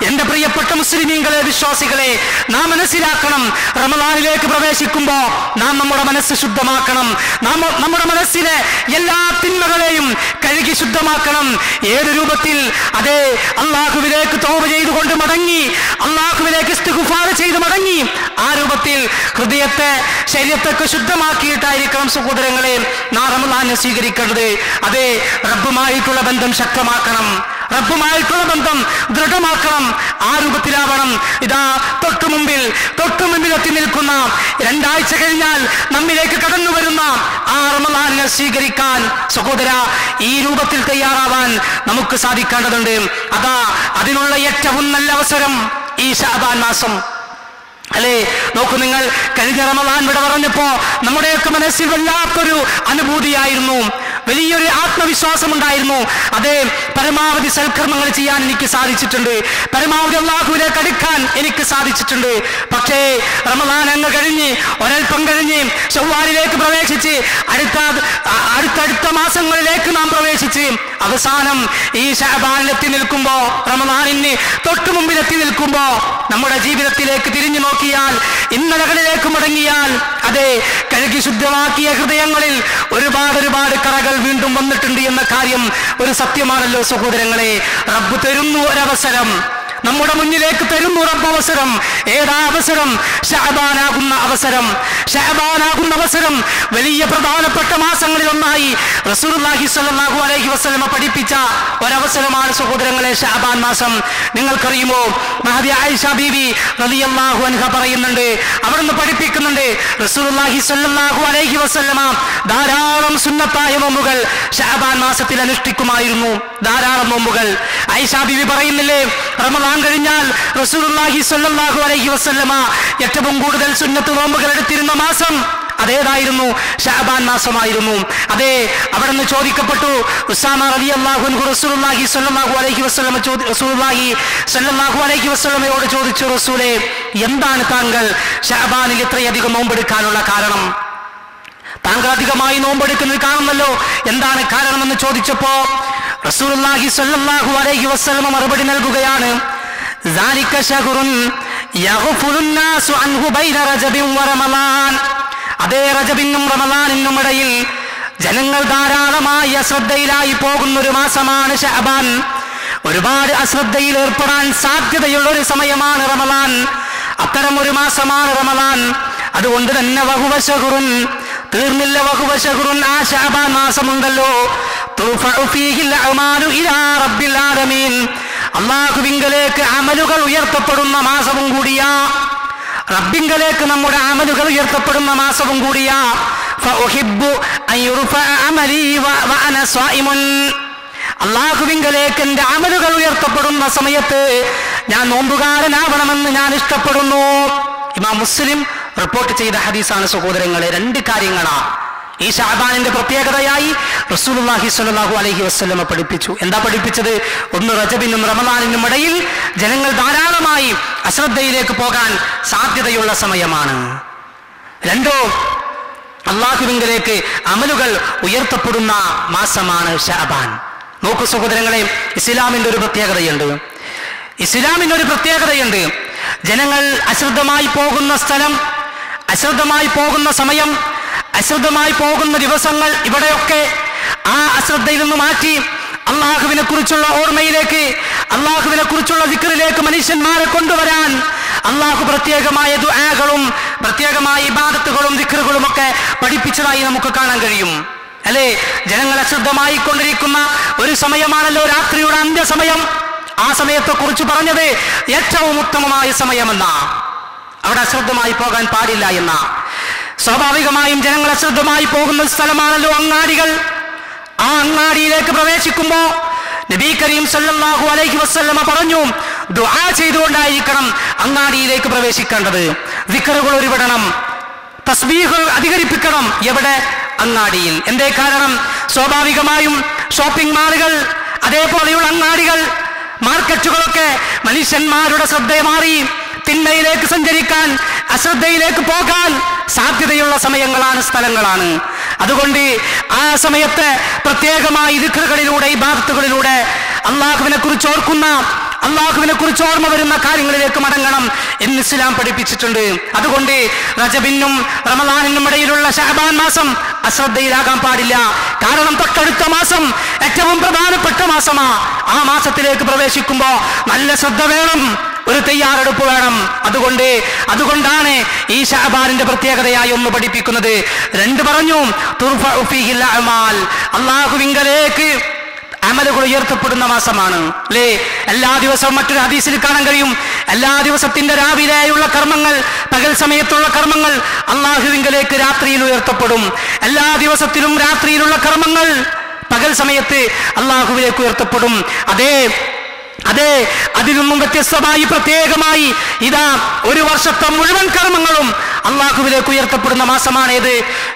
എന്റെ പ്രിയപ്പെട്ട മുസ്ലിമീങ്ങളെ, വിശ്വാസികളെ, നാം മനസ്സിലാക്കണം, റമളാനിലേക്ക് പ്രവേശിക്കുമ്പോൾ നാം നമ്മുടെ മനസ്സ് ശുദ്ധമാക്കണം. നമ്മുടെ മനസ്സിലെ എല്ലാ തിന്മകളെയും കഴുകി ശുദ്ധമാക്കണം. ഏത് രൂപത്തിൽ? അതേ, അള്ളാഹുവിലേക്ക് തൗബ ചെയ്തുകൊണ്ട് മടങ്ങി, അള്ളാഹുവിലേക്ക് ഇസ്തിഗ്ഫാർ ചെയ്ത് മടങ്ങി, ആ രൂപത്തിൽ ഹൃദയത്തെ, ശരീരത്തൊക്കെ ശുദ്ധമാക്കിയിട്ടായിരിക്കണം സഹോദരങ്ങളെ നാം റമളാനെ സ്വീകരിക്കേണ്ടത്. അതേ, റബ്ബുമായിട്ടുള്ള ബന്ധം ശക്തമാക്കണം, റബ്ബുമായിട്ടുള്ള ബന്ധം ദൃഢമാക്കണം. ആ രൂപത്തിലാവണം. ഇതാ തൊട്ടുമുമ്പിൽ എത്തി നിൽക്കുന്ന, 2 ആഴ്ച കഴിഞ്ഞാൽ നമ്മിലേക്ക് കടന്നു വരുന്ന ആ റമളാനെ സ്വീകരിക്കാൻ സഹോദര, ഈ രൂപത്തിൽ തയ്യാറാവാൻ നമുക്ക് സാധിക്കേണ്ടതുണ്ട്. അതിനുള്ള ഏറ്റവും നല്ല അവസരം ഈ ശഅബാൻ മാസം അല്ലേ? നോക്കൂ നിങ്ങൾ, കഴിഞ്ഞ റമളാൻ ഇവിടെ പറഞ്ഞപ്പോ നമ്മുടെയൊക്കെ മനസ്സിൽ വല്ലാത്തൊരു അനുഭൂതിയായിരുന്നു, വലിയൊരു ആത്മവിശ്വാസം ഉണ്ടായിരുന്നു. അതേ, പരമാവധി സൽക്കർമ്മങ്ങൾ ചെയ്യാൻ എനിക്ക് സാധിച്ചിട്ടുണ്ട്, പരമാവധി അള്ളാഹുവിലേക്ക് അടുക്കാൻ എനിക്ക് സാധിച്ചിട്ടുണ്ട്. പക്ഷേ റമളാൻ അങ്ങ് കഴിഞ്ഞ്, ഒരൽപ്പം കഴിഞ്ഞ് ശവ്വാലിലേക്ക് പ്രവേശിച്ച്, അടുത്തടുത്ത മാസങ്ങളിലേക്ക് നാം പ്രവേശിച്ച്, അവസാനം ഈ ശഅബാനിലെത്തി നിൽക്കുമ്പോ, റമളാനിന് തൊട്ടു മുമ്പിലെത്തി നിൽക്കുമ്പോ, നമ്മുടെ ജീവിതത്തിലേക്ക് തിരിഞ്ഞു നോക്കിയാൽ, ഇന്നലകളിലേക്ക് മടങ്ങിയാൽ, അതെ, കഴുകി ശുദ്ധമാക്കിയ ഹൃദയങ്ങളിൽ ഒരുപാട് കറകൾ വീണ്ടും വന്നിട്ടുണ്ട് എന്ന കാര്യം ഒരു സത്യമാണല്ലോ സഹോദരങ്ങളെ. റബ്ബ് തരുന്നു ഒരവസരം, നമ്മുടെ മുന്നിലേക്ക് തരുന്നു റബ്ബ് അവസരം. ഏതാ അവസരം? ശഅബാനാകുന്ന അവസരം. ശഅബാനാകുന്ന അവസരം വലിയ പ്രധാനപ്പെട്ട മാസങ്ങളിൽ ഒന്നായി റസൂലുള്ളാഹി സ്വല്ലല്ലാഹു അലൈഹി വസല്ലമ പഠിപ്പിച്ച ഒരവസരമാണ് സഹോദരങ്ങളെ ശഅബാൻ മാസം. നിങ്ങൾക്കറിയുമോ, മഹദി ആയിഷ ബീവി റളിയല്ലാഹു അൻഹ പറയുന്നുണ്ട്, അവിടുന്ന് പഠിപ്പിക്കുന്നുണ്ട്, റസൂലുള്ളാഹി സ്വല്ലല്ലാഹു അലൈഹി വസല്ലമ ധാരാളം സുന്നത്തായ നോമ്പുകൾ ശഅബാൻ മാസത്തിൽ അനുഷ്ഠിക്കുമായിരുന്നു. ധാരാളം നോമ്പുകൾ. ആയിഷ ബീവി പറയുന്നില്ലേ, റമദാൻ കഴിഞ്ഞാൽ റസൂലുള്ളാഹി സ്വല്ലല്ലാഹു അലൈഹി വസല്ലമ ഏറ്റവും കൂടുതൽ സുന്നത്ത് നോമ്പുകൾ എടുത്തിരുന്ന മാസം അതേതായിരുന്നു? ശഅബാൻ മാസമായിരുന്നു. അതെ, അവിടുന്ന് ചോദിക്കപ്പെട്ടു, ഉസാമ റളിയല്ലാഹു അൻഹു റസൂലുള്ളാഹി സ്വല്ലല്ലാഹു അലൈഹി വസല്ലമയോട് ചോദിച്ചു, റസൂലേ, എന്താണ് താങ്കൾ ശഅബാനിൽ ഇത്രയധികം നോമ്പെടുക്കാനുള്ള കാരണം? താങ്കൾ അധികമായി നോമ്പെടുക്കുന്നത് കാണുമല്ലോ, എന്താണ് കാരണമെന്ന് ചോദിച്ചപ്പോ റസൂലുള്ളാഹി സ്വല്ലല്ലാഹു അലൈഹി വസല്ലമ മറുപടി നൽകുകയാണ്, ذلك شهر يغفل الناس عنه بين رجب ورمضان. അതേ റജബിനും റമളാനിനും ഇടയിൽ ജനങ്ങൾ ധാരാളമായി അശ്രദ്ധയിലായി പോകുന്നൊരു മാസമാണ് ശഅബാൻ. ഒരുപാട് അശ്രദ്ധയിൽ ഏർപ്പെടാൻ സാധ്യതയുള്ള ഒരു സമയമാണ് റമളാൻ. അത്തരം ഒരു മാസമാണ് റമളാൻ. അതുകൊണ്ട് തന്നെ വഹുവ ശഹ്റുൻ, തീർന്നില്ല, വഹുവ ശഹ്റുൻ, ആ ശഅബാൻ മാസമുണ്ടല്ലോ, തുർഫഉ ഫീഹിൽ അഅമാലു ഇലാ റബ്ബിൽ ആലമീൻ, അല്ലാഹുവിങ്കലേക്ക് അമലുകൾ ഉയർത്തപ്പെടുന്ന മാസവും കൂടിയാ. റബ്ബിങ്കലേക്ക് നമ്മുടെ അമലുകൾ ഉയർത്തപ്പെടുന്ന മാസവും കൂടിയാ. ഫഉഹിബ്ബു അൻ യുർഫഅ അമലി വഅന സ്വായിമുൻ, അല്ലാഹുവിങ്കലേക്ക് എൻ്റെ അമലുകൾ ഉയർത്തപ്പെടുന്ന സമയത്ത് ഞാൻ നോമ്പുകാരനാവണമെന്ന് ഞാൻ ഇഷ്ടപ്പെടുന്നു. ഇമാം മുസ്ലിം റിപ്പോർട്ട് ചെയ്ത ഹദീസാണ് സഹോദരങ്ങളെ. രണ്ട് കാര്യങ്ങളാ ഈ ശഅബാനിന്റെ പ്രത്യേകതയായി റസൂലുള്ളാഹി സ്വല്ലല്ലാഹു അലൈഹി വസല്ലമ പഠിപ്പിച്ചു. എന്താ പഠിപ്പിച്ചത്? ഒന്ന്, റജബിനും റമളാനിനും ഇടയിൽ ജനങ്ങൾ ധാരാളമായി അശ്രദ്ധയിലേക്ക് പോകാൻ സാധ്യതയുള്ള സമയമാണ്. രണ്ടോ, അല്ലാഹുവിങ്കലേക്ക് അമലുകൾ ഉയർത്തപ്പെടുന്ന മാസമാണ് ശഅബാൻ. നോക്കൂ സഹോദരങ്ങളെ, ഇസ്ലാമിന്റെ ഒരു പ്രത്യേകതയുണ്ട്. ഇസ്ലാമിനൊരു പ്രത്യേകതയുണ്ട്. ജനങ്ങൾ അശ്രദ്ധമായി പോകുന്ന സ്ഥലം, അശ്രദ്ധമായി പോകുന്ന സമയം, അശ്രദ്ധമായി പോകുന്ന ദിവസങ്ങൾ, ഇവിടെയൊക്കെ ആ അശ്രദ്ധയിൽ നിന്ന് മാറ്റി അള്ളാഹുവിനെ കുറിച്ചുള്ള ഓർമ്മയിലേക്ക്, അള്ളാഹുവിനെ കുറിച്ചുള്ള ദിക്റിലേക്ക് മനുഷ്യന്മാരെ കൊണ്ടുവരാൻ അള്ളാഹു പ്രത്യേകമായ ദുആകളും പ്രത്യേകമായ ഇബാദത്തുകളും ദിക്റുകളും ഒക്കെ പഠിപ്പിച്ചതായി നമുക്ക് കാണാൻ കഴിയും, അല്ലേ? ജനങ്ങൾ അശ്രദ്ധമായി കൊണ്ടിരിക്കുന്ന ഒരു സമയമാണല്ലോ രാത്രിയുടെ അന്ത്യസമയം. ആ സമയത്തെ കുറിച്ച് പറഞ്ഞത് ഏറ്റവും ഉത്തമമായ സമയമെന്ന, അവിടെ അശ്രദ്ധമായി പോകാൻ പാടില്ല എന്ന. സ്വാഭാവികമായും ജനങ്ങൾ അശ്രദ്ധമായി പോകുന്ന സ്ഥലമാണല്ലോ അങ്ങാടികൾ. ആ അങ്ങാടിയിലേക്ക് പ്രവേശിക്കുമ്പോ നബി കരീം സല്ലല്ലാഹു അലൈഹി വസല്ലമ പറഞ്ഞു, ദുആ ചെയ്തുകൊണ്ടായിരിക്കണം അങ്ങാടിയിലേക്ക് പ്രവേശിക്കേണ്ടത്. ദിക്റുകൾ ഉരുവിടണം, തസ്ബീഹുകൾ അധികരിപ്പിക്കണം. എവിടെ? അങ്ങാടിയിൽ. എന്തേ കാരണം? സ്വാഭാവികമായും ഷോപ്പിംഗ് മാളുകൾ, അതേപോലെയുള്ള അങ്ങാടികൾ, മാർക്കറ്റുകളൊക്കെ മനുഷ്യന്മാരുടെ ശ്രദ്ധ മാറി തിന്മയിലേക്ക് സഞ്ചരിക്കാൻ, അശ്രദ്ധയിലേക്ക് പോകാൻ സാധ്യതയുള്ള സമയങ്ങളാണ്, സ്ഥലങ്ങളാണ്. അതുകൊണ്ട് ആ സമയത്ത് പ്രത്യേകമായി ദിക്റുകളിലൂടെ, ഇബാദത്തുകളിലൂടെ അള്ളാഹുവിനെ കുറിച്ച് ഓർക്കുന്ന, അള്ളാഹുവിനെ കുറിച്ച് ഓർമ്മ വരുന്ന കാര്യങ്ങളിലേക്ക് മടങ്ങണം എന്ന് ഇസ്ലാം പഠിപ്പിച്ചിട്ടുണ്ട്. അതുകൊണ്ട് റജബിനും റമളാനിനും ഇടയിലുള്ള ശഅബാൻ മാസം അശ്രദ്ധയിലാകാൻ പാടില്ല. കാരണം തൊട്ടടുത്ത മാസം ഏറ്റവും പ്രധാനപ്പെട്ട മാസമാ. ആ മാസത്തിലേക്ക് പ്രവേശിക്കുമ്പോൾ നല്ല ശ്രദ്ധ വേണം, ഒരു തയ്യാറെടുപ്പ് വേണം. അതുകൊണ്ടാണ് ഈ ശഅബാനിന്റെ പ്രത്യേകതയായി ഒന്ന് പഠിപ്പിക്കുന്നത്. രണ്ട് പറഞ്ഞു, തുർഫഉ ഫീഹിൽ അഅമാൽ, അല്ലാഹുവിങ്കലേക്ക് അമലുകൾ ഉയർത്തപ്പെടുന്ന മാസമാണ്, അല്ലേ? എല്ലാ ദിവസവും മറ്റൊരു ഹദീസിൽ കാണാൻ കഴിയും, എല്ലാ ദിവസത്തിന്റെ രാവിലെയുള്ള കർമ്മങ്ങൾ, പകൽ സമയത്തുള്ള കർമ്മങ്ങൾ അല്ലാഹുവിങ്കലേക്ക് രാത്രിയിൽ ഉയർത്തപ്പെടും. എല്ലാ ദിവസത്തിലും രാത്രിയിലുള്ള കർമ്മങ്ങൾ പകൽ സമയത്ത് അല്ലാഹുവിലേക്ക് ഉയർത്തപ്പെടും. അതെ, അതിൽ നിന്നും വ്യത്യസ്തമായി പ്രത്യേകമായി ഇതാ ഒരു വർഷത്തെ മുഴുവൻ കർമ്മങ്ങളും അള്ളാഹുവിലേക്ക് ഉയർത്തപ്പെടുന്ന മാസമാണ് ഏത്?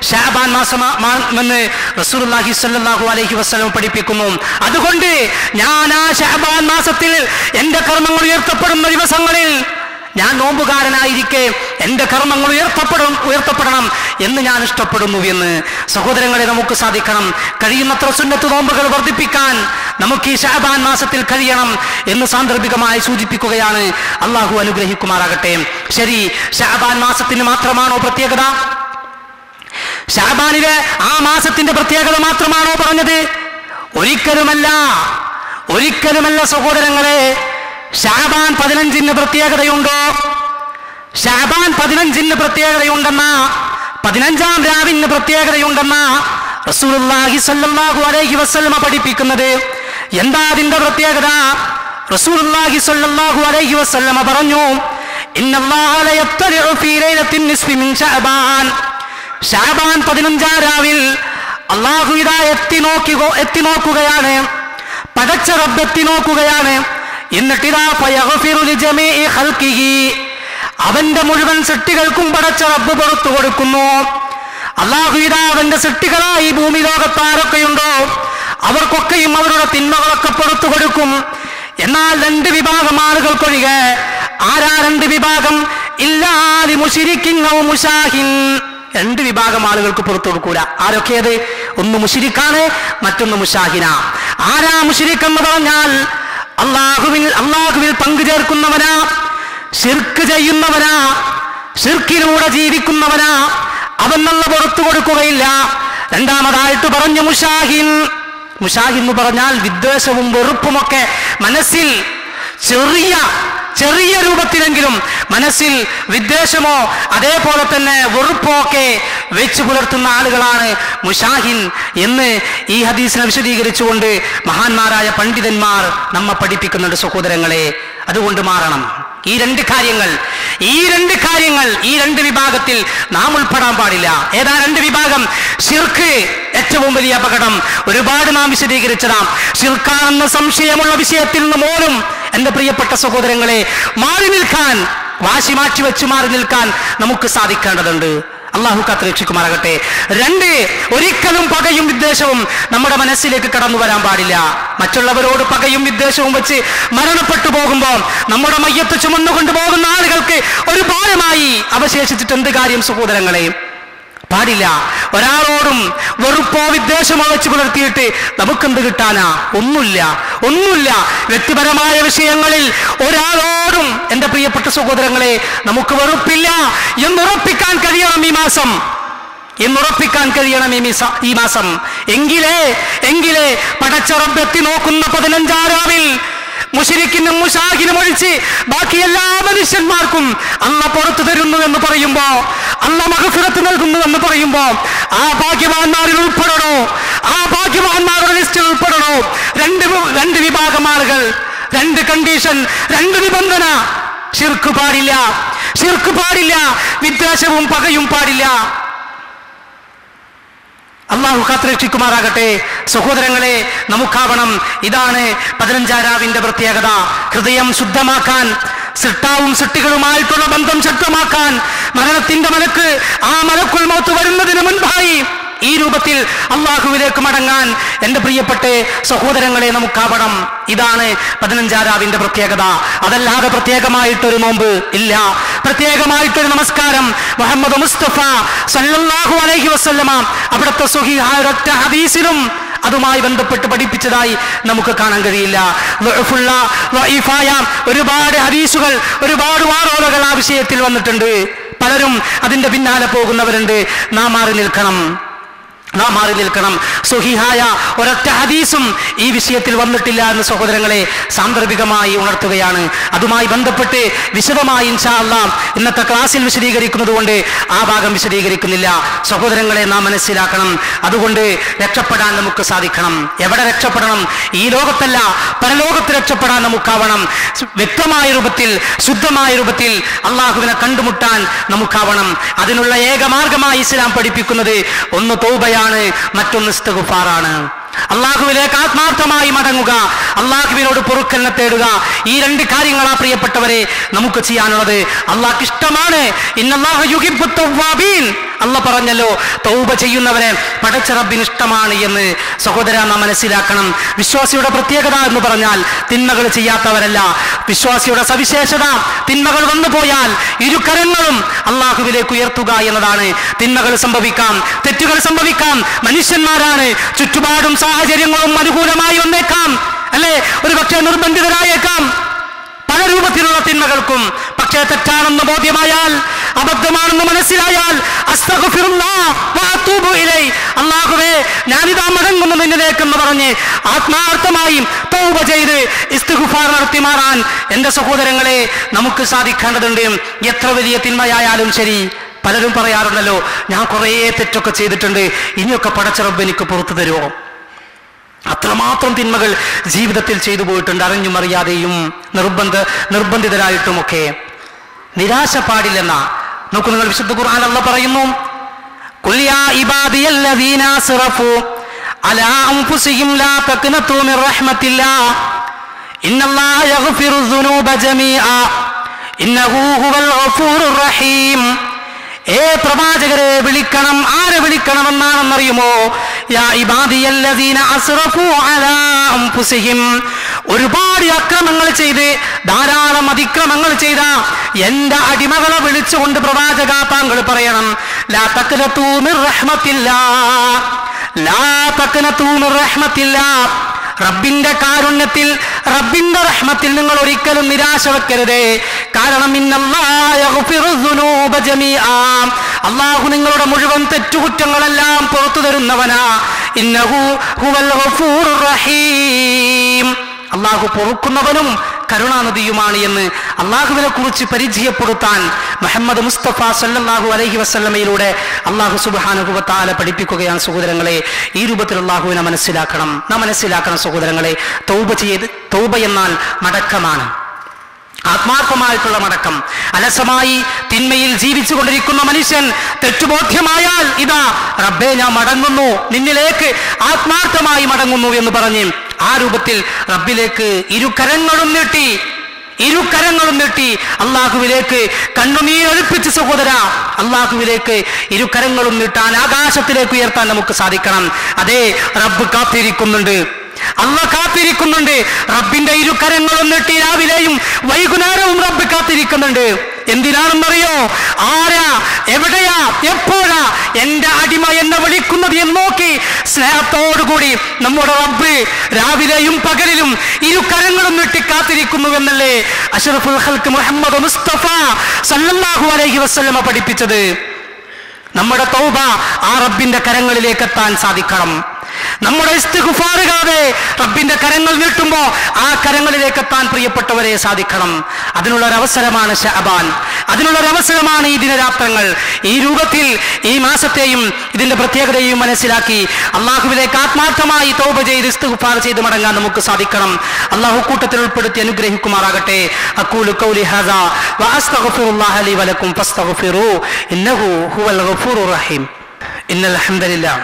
ശഅബാൻ മാസമെന്ന് റസൂലുള്ളാഹി സ്വല്ലല്ലാഹു അലൈഹി വസല്ലം പഠിപ്പിക്കുന്നു. അതുകൊണ്ട് ഞാൻ ആ ശഅബാൻ മാസത്തിൽ എൻ്റെ കർമ്മങ്ങൾ ഉയർത്തപ്പെടുന്ന ദിവസങ്ങളിൽ ഞാൻ നോമ്പുകാരനായിരിക്കെ എൻ്റെ കർമ്മങ്ങൾ ഉയർത്തപ്പെടണം എന്ന് ഞാൻ ഇഷ്ടപ്പെടുന്നു എന്ന്. സഹോദരങ്ങളെ, നമുക്ക് സാധിക്കണം, കഴിയുന്നത്ര സുന്നത്ത് നോമ്പുകൾ വർദ്ധിപ്പിക്കാൻ നമുക്ക് ഈ ശഅബാൻ മാസത്തിൽ കഴിയണം എന്ന് സാന്ദർഭികമായി സൂചിപ്പിക്കുകയാണ്. അള്ളാഹു അനുഗ്രഹിക്കുമാറാകട്ടെ. ശരി, ശഅബാൻ മാസത്തിന് മാത്രമാണോ പ്രത്യേകത? ശഅബാനിലെ ആ മാസത്തിന്റെ പ്രത്യേകത മാത്രമാണോ പറഞ്ഞത്? ഒരിക്കലുമല്ല സഹോദരങ്ങളെ. ശഅബാൻ 15 പ്രത്യേകതയുണ്ടോ? ശഅബാൻ 15 പ്രത്യേകതയുണ്ടെന്ന, 15-ാം രാവിന് പ്രത്യേകതയുണ്ടെന്ന റസൂലുള്ളാഹി സ്വല്ലല്ലാഹു അലൈഹി വസല്ലമ പഠിപ്പിക്കുന്നത്. എന്താ അതിന്റെ പ്രത്യേകത? റസൂലുള്ളാഹി സ്വല്ലല്ലാഹു അലൈഹി വസല്ലമ പറഞ്ഞു, ഇന്നല്ലാഹ ലയത്തലിഉ ഫീ ലൈലത്തിൻ നിസ്ഫി മിൻ ശഅബാൻ. ശഅബാൻ 15-ാം രാവിൽ അല്ലാഹു ഇതാ എത്തി നോക്കുകയാണ്, പടച്ച റബ്ബ് എത്തി നോക്കുകയാണ്. എന്നിട്ടിതാ ഫയഗ്ഫിറു ലിജമീഇ ഖൽഖിഹി, അവന്റെ മുഴുവൻ സൃഷ്ടികൾക്കും പടച്ച റബ്ബ് പുറത്തു കൊടുക്കുന്നു. അല്ലാഹു ഇതാ അവന്റെ സൃഷ്ടികളായി ഭൂമി ലോകത്ത് ആരൊക്കെയുണ്ടോ അവർക്കൊക്കെയും അവരുടെ തിന്മകളൊക്കെ പുറത്തു കൊടുക്കും. എന്നാൽ 2 വിഭാഗം ആളുകൾക്കൊഴികെ. ആരാ 2 വിഭാഗം? ഇല്ലാ ലിമുശ്രിക്കിൻ ഔ മുശാഹിൻ. 2 വിഭാഗം ആളുകൾക്ക് പുറത്തു കൊടുക്കൂല. ആരൊക്കെയത്? ഒന്ന് മുശ്രിക്കാണ്, മറ്റൊന്ന് മുശാഹിന. ആരാ മുശ്രിക്ക് എന്ന് പറഞ്ഞാൽ അള്ളാഹുവിൽ പങ്കു ചേർക്കുന്നവനാ, ശിർക്ക് ചെയ്യുന്നവനാ, ശിർക്കിലൂടെ ജീവിക്കുന്നവനാ, അവനുള്ള പുറത്തു കൊടുക്കുകയില്ല. രണ്ടാമതായിട്ട് പറഞ്ഞു മുശാഹിൻ. മുശാഹിൻ എന്ന് പറഞ്ഞാൽ വിദ്വേഷവും വെറുപ്പുമൊക്കെ മനസ്സിൽ ചെറിയ രൂപത്തിലെങ്കിലും മനസ്സിൽ വിദ്വേഷമോ അതേപോലെ തന്നെ വെറുപ്പോ ഒക്കെ വെച്ചു പുലർത്തുന്ന ആളുകളാണ് മുശാഹിൻ എന്ന് ഈ ഹദീസിനെ വിശദീകരിച്ചുകൊണ്ട് മഹാന്മാരായ പണ്ഡിതന്മാർ നമ്മെ പഠിപ്പിക്കുന്നുണ്ട്. സഹോദരങ്ങളെ, അതുകൊണ്ട് മാറണം. ഈ രണ്ട് കാര്യങ്ങൾ ഈ രണ്ട് വിഭാഗത്തിൽ നാം ഉൾപ്പെടാൻ പാടില്ല. ഏതാ 2 വിഭാഗം? ശിർക്ക് ഏറ്റവും വലിയ അപകടം. ഒരുപാട് നാം വിശദീകരിച്ചതാം. ശിർക്കാണെന്ന സംശയമുള്ള വിഷയത്തിൽ നിന്ന് പോലും എന്റെ പ്രിയപ്പെട്ട സഹോദരങ്ങളെ മാറി നിൽക്കാൻ, വാശി മാറ്റി വെച്ച് മാറി നിൽക്കാൻ നമുക്ക് സാധിക്കേണ്ടതുണ്ട്. അള്ളാഹു കാത്ത് രക്ഷിക്കുമാറാകട്ടെ. 2, ഒരിക്കലും പകയും വിദ്വേഷവും നമ്മുടെ മനസ്സിലേക്ക് കടന്നു വരാൻ പാടില്ല. മറ്റുള്ളവരോട് പകയും വിദ്വേഷവും വെച്ച് മരണപ്പെട്ടു പോകുമ്പോൾ നമ്മുടെ മയ്യത്ത് ചുമന്നുകൊണ്ട് പോകുന്ന ആളുകൾക്ക് ഒരു ഭാരമായി അവശേഷിച്ചിട്ട് എന്ത് കാര്യം സഹോദരങ്ങളെ? പാടില്ല. ഒരാളോടും വെറുപ്പോ വിദ്വേഷമോ വെച്ച് പുലർത്തിയിട്ട് നമുക്കെന്ത് കിട്ടാനാ? ഒന്നുമില്ല. വ്യക്തിപരമായ വിഷയങ്ങളിൽ ഒരാളോടും എന്റെ പ്രിയപ്പെട്ട സഹോദരങ്ങളെ നമുക്ക് വെറുപ്പില്ല എന്നുറപ്പിക്കാൻ കഴിയണം ഈ മാസം. എങ്കിലേ പടച്ച റബ്ബ് എത്തി നോക്കുന്ന 15-ാം രാവിൽ മുശ്രിക്കിനും മുശാഹിനും ഒഴിച്ച് ബാക്കി എല്ലാ മനുഷ്യന്മാർക്കും അല്ലാഹ് പുറത്തു തരുന്നു എന്ന് പറയുമ്പോ, അല്ലാഹ് മഗ്ഫിറത്ത് നൽകുന്നു എന്ന് പറയുമ്പോ, ആ ഭാഗ്യവാന്മാരിൽ ഉൾപ്പെടണോ? ആ ഭാഗ്യവാന്മാരുടെ ലിസ്റ്റിൽ ഉൾപ്പെടണോ? 2 വിഭാഗം ആളുകൾ, 2 കണ്ടീഷൻ, 2 നിബന്ധന. ശിർക്ക് പാടില്ല, വിദ്വേഷവും പകയും പാടില്ല. അള്ളാഹു കാത്തുരക്ഷിക്കുമാറാകട്ടെ. സഹോദരങ്ങളെ, നമുക്കാവണം. ഇതാണ് 15-ാം രാവിന്റെ പ്രത്യേകത. ഹൃദയം ശുദ്ധമാക്കാൻ, സൃഷ്ടാവും സൃഷ്ടികളുമായിട്ടുള്ള ബന്ധം ശക്തമാക്കാൻ, മരണത്തിന്റെ മലക്ക്, ആ മലക്കുൽ മൗത്ത് വരുന്നതിന് മുൻപായി ഈ രൂപത്തിൽ അള്ളാഹുവിലേക്ക് മടങ്ങാൻ എന്റെ പ്രിയപ്പെട്ട സഹോദരങ്ങളെ നമുക്കാവണം. ഇതാണ് 15-ാം രാവിന്റെ പ്രത്യേകത. അതല്ലാതെ പ്രത്യേകമായിട്ടൊരു നോമ്പ് ഇല്ല, പ്രത്യേകമായിട്ടൊരു നമസ്കാരം മുഹമ്മദ് മുസ്തഫ സല്ലല്ലാഹു അലൈഹി വസല്ലമ അവിടുത്തെ സ്വഹീഹായ ഒരൊറ്റ ഹദീസിലും അതുമായി ബന്ധപ്പെട്ട് പഠിപ്പിച്ചതായി നമുക്ക് കാണാൻ കഴിയില്ല. ഒരുപാട് ഹദീസുകൾ, ഒരുപാട് വാറോലകൾ ആ വിഷയത്തിൽ വന്നിട്ടുണ്ട്. പലരും അതിന്റെ പിന്നാലെ പോകുന്നവരുണ്ട്. നാം മാറി നിൽക്കണം. സ്വഹീഹായ ഒരൊറ്റ ഹദീസും ഈ വിഷയത്തിൽ വന്നിട്ടില്ല എന്ന് സഹോദരങ്ങളെ സാന്ദർഭികമായി ഉണർത്തുകയാണ്. അതുമായി ബന്ധപ്പെട്ട് വിശദമായി ഇൻഷാ അല്ലാഹ് ഇന്നത്തെ ക്ലാസ്സിൽ വിശദീകരിക്കുന്നത് കൊണ്ട് ആ ഭാഗം വിശദീകരിക്കുന്നില്ല. സഹോദരങ്ങളെ, നാം മനസ്സിലാക്കണം. അതുകൊണ്ട് രക്ഷപ്പെടാൻ നമുക്ക് സാധിക്കണം. എവിടെ രക്ഷപ്പെടണം? ഈ ലോകത്തല്ല, പരലോകത്ത് രക്ഷപ്പെടാൻ നമുക്കാവണം. വ്യക്തമായ രൂപത്തിൽ, ശുദ്ധമായ രൂപത്തിൽ അള്ളാഹുവിനെ കണ്ടുമുട്ടാൻ നമുക്കാവണം. അതിനുള്ള ഏകമാർഗമായി ഇസ്ലാം പഠിപ്പിക്കുന്നത് ഒന്ന് തൗബയാണ്, മറ്റൊന്ന് ഇസ്തിഗ്ഫാറാണ്. അള്ളാഹുവിലേക്ക് ആത്മാർത്ഥമായി മടങ്ങുക, അള്ളാഹുവിനോട് പൊറുക്കലിനെ തേടുക. ഈ 2 കാര്യങ്ങളാ പ്രിയപ്പെട്ടവരെ നമുക്ക് ചെയ്യാനുള്ളത്. അള്ളാഹ്ക്ക് ഇഷ്ടമാണ്. ഇന്നല്ലാഹ യുഹിബ്ബുത് തവ്വാബീൻ. അള്ളാഹ് പറഞ്ഞല്ലോ, തൗബ ചെയ്യുന്നവരെ പടച്ച റബ്ബിന് ഇഷ്ടമാണ് എന്ന്. സഹോദര, നാം മനസ്സിലാക്കണം. വിശ്വാസിയുടെ പ്രത്യേകത എന്ന് പറഞ്ഞാൽ തിന്മകൾ ചെയ്യാത്തവരല്ല. വിശ്വാസിയുടെ സവിശേഷത, തിന്മകൾ വന്നു പോയാൽ 2 കരങ്ങളും അള്ളാഹുവിലേക്ക് ഉയർത്തുക എന്നതാണ്. തിന്മകൾ സംഭവിക്കാം, തെറ്റുകൾ സംഭവിക്കാം, മനുഷ്യന്മാരാണ്. ചുറ്റുപാടും സാഹചര്യങ്ങളും അനുകൂലമായി വന്നേക്കാം, അല്ലെ? ഒരു പക്ഷേ നിർബന്ധിതരായേക്കാം പല രൂപത്തിലുള്ള തിന്മകൾക്കും. പക്ഷേ തെറ്റാണെന്ന് ബോധ്യമായാൽ അബദ്ധമാണെന്ന് മനസ്സിലായാൽ അസ്തഗ്ഫിറുല്ലാഹ് വഅതൂബു ഇലൈഹി, അല്ലാഹുവേ ഞാനിതാ മടങ്ങുന്നു നിന്നിലേക്കെന്ന് പറഞ്ഞ് ആത്മാർത്ഥമായും തൗബ ചെയ്ത് ഇസ്തിഗ്ഫാർ നടത്തി മാറാൻ എൻ്റെ സഹോദരങ്ങളെ നമുക്ക് സാധിക്കേണ്ടതുണ്ട്. എത്ര വലിയ തിന്മയായാലും ശരി, പലരും പറയാറുണ്ടല്ലോ, ഞാൻ കുറേ തെറ്റൊക്കെ ചെയ്തിട്ടുണ്ട്, ഇനിയൊക്കെ പടച്ച റബ്ബ് എനിക്ക് പുറത്തു തരുമോ? അത്രമാത്രം തിന്മകൾ ജീവിതത്തിൽ ചെയ്തു പോയിട്ടുണ്ട്, അറിഞ്ഞും അറിയാതെയും നിർബന്ധിതരായിട്ടുമൊക്കെ. നിരാശ പാടില്ലെന്ന നോക്കൂ, നിങ്ങൾ വിശുദ്ധ ഖുർആൻ അല്ലാഹു പറയുന്നു, ഖുൽ യാ ഇബാദിയല്ലദീന അസ്റഫു അലാ അൻഫുസിഹിം ലാ തഖ്നതു മിർ റഹ്മത്തില്ലാഹ് ഇന്നല്ലാഹ യഗ്ഫിറു ദുനൂബ ജമീഅ ഇന്നഹു ഹുവൽ ഗഫൂറുർ റഹീം. പ്രവാചകരെ വിളിക്കണം. ആരെ വിളിക്കണമെന്നാണെന്നറിയുമോ? യാ ഇബാദിയല്ലദീന അസ്റഫു അലാ അൻഫുസിഹിം, ഒരുപാട് അക്രമങ്ങൾ ചെയ്ത് ധാരാളം അതിക്രമങ്ങൾ ചെയ്ത എൻ്റെ അടിമകളെ വിളിച്ചുകൊണ്ട് പ്രവാചക താങ്കൾ പറയണം, ലാ തഖ്നതു മിർ റഹ്മത്തില്ലാഹ്, ലാ തഖ്നതു മിർ റഹ്മത്തില്ലാഹ്, റബ്ബിന്റെ കാരുണ്യത്തിൽ, റബ്ബിന്റെ റഹ്മത്തിൽ നിങ്ങൾ ഒരിക്കലും നിരാശ വെക്കരുതേ. കാരണം ഇന്നല്ലാഹ യഗ്ഫിറു ദുനൂബ ജമീഅ, അല്ലാഹു നിങ്ങളുടെ മുഴുവൻ തെറ്റുകുറ്റങ്ങളെല്ലാം പുറത്തു തരുന്നവനാ. ഇന്നഹു ഹുവൽ ഗഫൂറുർ റഹീം, അല്ലാഹു പൊറുക്കുന്നവനും കരുണാനിധിയുമാണ് എന്ന് അള്ളാഹുവിനെ കുറിച്ച് പരിചയപ്പെടുത്താൻ മുഹമ്മദ് മുസ്തഫ സല്ലല്ലാഹു അലൈഹി വസല്ലമയിലൂടെ അള്ളാഹു സുബ്ഹാനഹു വ തആല പഠിപ്പിക്കുകയാണ്. സഹോദരങ്ങളെ, ഈ രൂപത്തിൽ അള്ളാഹുവിനെ മനസ്സിലാക്കണം സഹോദരങ്ങളെ. തൗബ എന്നാൽ മടക്കമാണ്, ആത്മാർത്ഥമായിട്ടുള്ള മടക്കം. അലസമായി തിന്മയിൽ ജീവിച്ചു കൊണ്ടിരിക്കുന്ന മനുഷ്യൻ തെറ്റുബോധ്യമായാൽ ഇതാ റബ്ബേ ഞാൻ മടങ്ങുന്നു, നിന്നിലേക്ക് ആത്മാർത്ഥമായി മടങ്ങുന്നു എന്ന് പറഞ്ഞ് ആ രൂപത്തിൽ റബ്ബിലേക്ക് ഇരുകരങ്ങളും നീട്ടി അള്ളാഹുവിലേക്ക് കണ്ണുനീരൊലിപ്പിച്ച് സഹോദര, അള്ളാഹുവിലേക്ക് ഇരുകരങ്ങളും നീട്ടാൻ, ആകാശത്തിലേക്ക് ഉയർത്താൻ നമുക്ക് സാധിക്കണം. അതേ, റബ്ബ് കാത്തിരിക്കുന്നുണ്ട്, അല്ലാഹ് കാത്തിരിക്കുന്നുണ്ട്. റബ്ബിന്റെ ഇരുകരങ്ങളും നീട്ടി രാവിലെയും വൈകുന്നേരവും റബ്ബ് കാത്തിരിക്കുന്നുണ്ട്. എന്തിനാണെന്നറിയോ? ആരാ, എവിടെയാ, എപ്പോഴാ എൻ്റെ അടിമ എന്നെ വിളിക്കുന്നത് എന്ന് നോക്കി സ്നേഹത്തോടുകൂടി നമ്മുടെ റബ്ബ് രാവിലെയും പകലിലും ഇരുകരങ്ങളും നീട്ടി കാത്തിരിക്കുന്നുവെന്നല്ലേ അഷ്റഫുൽ ഖൽഖ് മുഹമ്മദ് മുസ്തഫ സല്ലല്ലാഹു അലൈഹി വസല്ലമ പഠിപ്പിച്ചത്. നമ്മുടെ തൗബ ആ റബ്ബിന്റെ കരങ്ങളിലേക്ക് എത്താൻ സാധിക്കണം. നമ്മുടെ ഇസ്തിഗ്ഫാറുകാതെ റബ്ബിന്റെ കരങ്ങൾ നീട്ടുമ്പോൾ ആ കരങ്ങളിലേക്ക് എത്താൻ പ്രിയപ്പെട്ടവരെ സാധിക്കണം. അതിനുള്ളൊരവസരമാണ് ശഅബാൻ, അതിനുള്ളൊരവസരമാണ് ഈ ദിനരാത്രങ്ങൾ. ഈ രൂപത്തിൽ ഈ മാസത്തെയും ഇതിന്റെ പ്രത്യേകതയും മനസ്സിലാക്കി അള്ളാഹുവിലേക്ക് ആത്മാർത്ഥമായി തൗബ ചെയ്ത് ഇസ്തിഗ്ഫാർ ചെയ്ത് മടങ്ങാൻ നമുക്ക് സാധിക്കണം. അള്ളാഹു കൂട്ടത്തിൽ ഉൾപ്പെടുത്തി അനുഗ്രഹിക്കുമാറാകട്ടെ. അഖൂലു ഖൗലി ഹാദാ വ അസ്തഗ്ഫിറുല്ലാഹ ലി വലക്കും ഫസ്തഗ്ഫിറൂ ഇന്നഹു ഹുവൽ ഗഫൂറുർ റഹീം. ഇന്നൽ ഹംദലില്ലാഹ്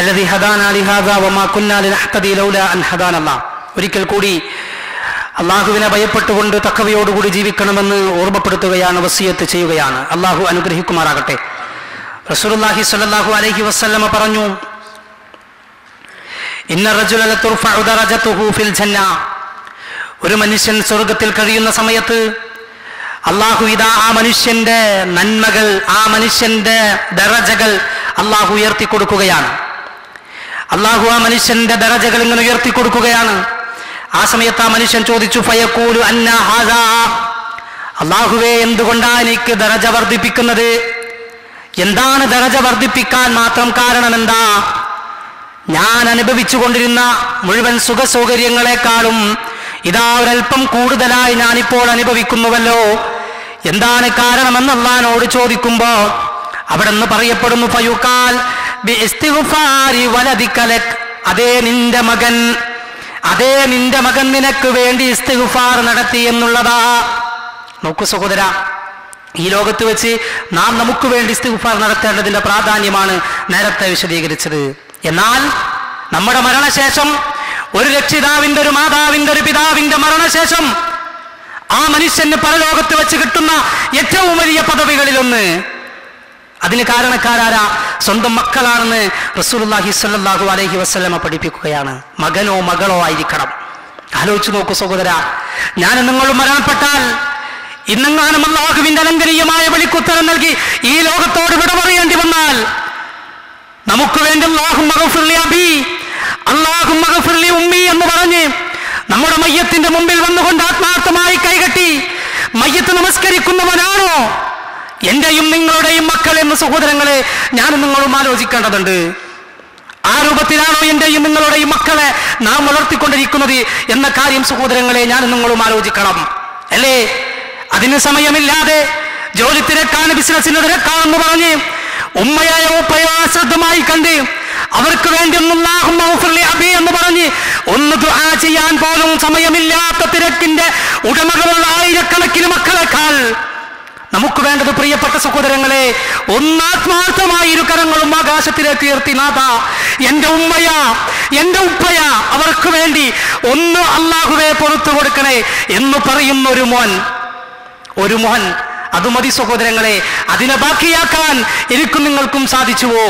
الذي هدانا لهذا وما كنا لنهتدي لولا ان هدانا الله. ഒരിക്കൽ കൂടി അള്ളാഹുവിനെ ഭയപ്പെട്ടുകൊണ്ട് തഖ്വയോടുകൂടി ജീവിക്കണമെന്ന് ഓർമ്മപ്പെടുത്തുകയാണ്, വസിയത്ത് ചെയ്യുകയാണ്. അള്ളാഹു അനുഗ്രഹിക്കുമാറാകട്ടെ. റസൂലുള്ളാഹി സ്വല്ലല്ലാഹു അലൈഹി വസല്ലമ പറഞ്ഞു, ഇന്ന റജുല ലതുർഫഉ ദറജതുഹു ഫിൽ ജന്ന, ഒരു മനുഷ്യൻ സ്വർഗ്ഗത്തിൽ കഴിയുന്ന സമയത്ത് അള്ളാഹു ഇതാ ആ മനുഷ്യന്റെ നന്മകൾ, ആ മനുഷ്യന്റെ ദറജകൾ അള്ളാഹു ഉയർത്തി കൊടുക്കുകയാണ്. അള്ളാഹു ആ മനുഷ്യന്റെ ദറജകൾ ഇങ്ങനെ ഉയർത്തി കൊടുക്കുകയാണ്. ആ സമയത്ത് ആ മനുഷ്യൻ ചോദിച്ചു, ഫയഖൂലു അന്ന ഹാദാ, അള്ളാഹുവേ എന്തുകൊണ്ടാ എനിക്ക് ദറജ വർദ്ധിപ്പിക്കുന്നത്? എന്താണ് ദറജ വർദ്ധിപ്പിക്കാൻ മാത്രം കാരണം? എന്താ? ഞാൻ അനുഭവിച്ചു കൊണ്ടിരുന്ന മുഴുവൻ സുഖ സൗകര്യങ്ങളെക്കാളും ഇതാ ഒരൽപ്പം കൂടുതലായി ഞാനിപ്പോൾ അനുഭവിക്കുന്നുവല്ലോ, എന്താണ് കാരണമെന്ന് അള്ളാഹിനോട് ചോദിക്കുമ്പോ അവിടെ നിന്ന് പറയപ്പെടുന്നു, ഫയുഖാൽ ബിഇസ്തിഗ്ഫാരി വലദിക ലക്, അതേ നിന്റെ മകൻ നിനക്ക് വേണ്ടി ഇസ്തിഗ്ഫാർ നടത്തി എന്നുള്ളതാ. നോക്കൂ സഹോദര, ഈ ലോകത്ത് വെച്ച് നാം നമുക്ക് വേണ്ടി ഇസ്തിഗ്ഫാർ നടത്തേണ്ടതിന്റെ പ്രാധാന്യമാണ് നേരത്തെ വിശദീകരിച്ചത്. എന്നാൽ നമ്മുടെ മരണശേഷം, ഒരു രക്ഷിതാവിന്റെ, ഒരു മാതാവിന്റെ, ഒരു പിതാവിന്റെ മരണശേഷം ആ മനുഷ്യന് പരലോകത്ത് വെച്ച് കിട്ടുന്ന ഏറ്റവും വലിയ പദവികളിലൊന്ന്, അതിന് കാരണക്കാരാരാ? സ്വന്തം മക്കളാണെന്ന് റസൂലുള്ളാഹി സ്വല്ലല്ലാഹു അലൈഹി വസല്ലമ പഠിപ്പിക്കുകയാണ്. മകനോ മകളോ ആയിരിക്കണം. ആലോചിച്ച് നോക്കൂ സഹോദര, ഞാൻ നിങ്ങളും മരണപ്പെട്ടാൽ, ഇന്നെങ്ങാനും അല്ലാഹുവിന്റെ അലംഘനീയമായ വിളിക്കുത്തരം നൽകി ഈ ലോകത്തോട് വിട പറയേണ്ടി വന്നാൽ, നമുക്ക് വേണ്ടി അല്ലാഹുമ്മ ഗഫിർലി അബീ, അല്ലാഹുമ്മ ഗഫിർലി ഉമ്മി എന്ന് പറഞ്ഞ് നമ്മുടെ മയ്യത്തിന്റെ മുമ്പിൽ വന്നുകൊണ്ട് ആത്മാർത്ഥമായി കൈകെട്ടി മയ്യത്ത് നമസ്കരിക്കുന്നവനാണോ എന്റെയും നിങ്ങളുടെയും മക്കൾ എന്ന സഹോദരങ്ങളെ ഞാനും നിങ്ങളും ആലോചിക്കേണ്ടതുണ്ട്. ആ രൂപത്തിലാണോ എന്റെയും നിങ്ങളുടെയും മക്കളെ നാം വളർത്തിക്കൊണ്ടിരിക്കുന്നത് എന്ന കാര്യം സഹോദരങ്ങളെ ഞാനും നിങ്ങളും ആലോചിക്കണം. അല്ലേ? അതിന് സമയമില്ലാതെ ജോലി തിരക്കാണ്, ബിസിനസിന് തിരക്കാണെന്ന് പറഞ്ഞ് ഉമ്മയായ ഉപ്പയോ അശ്രദ്ധമായി കണ്ട് അവർക്ക് വേണ്ടി എന്ന് പറഞ്ഞ് ഒന്ന് ദുആ ചെയ്യാൻ പോലും സമയമില്ലാത്ത തിരക്കിന്റെ ഉടമകളുള്ള ആയിരക്കണക്കിന് മക്കളെക്കാൾ നമുക്ക് വേണ്ടത് പ്രിയപ്പെട്ട സഹോദരങ്ങളെ ഒന്നാത്മാർത്ഥമായ ഇരു കരങ്ങളും ആകാശത്തിലേക്ക് ഉയർത്തി നാഥാ എന്റെ ഉമ്മയാ എന്റെ ഉപ്പയാ അവർക്ക് വേണ്ടി ഒന്ന് അല്ലാഹുവേ പുറത്തു കൊടുക്കണേ എന്ന് പറയുന്ന ഒരു മോൻ അത് മതി സഹോദരങ്ങളെ. അതിനെ ബാക്കിയാക്കാൻ എനിക്കും നിങ്ങൾക്കും സാധിച്ചുവോ?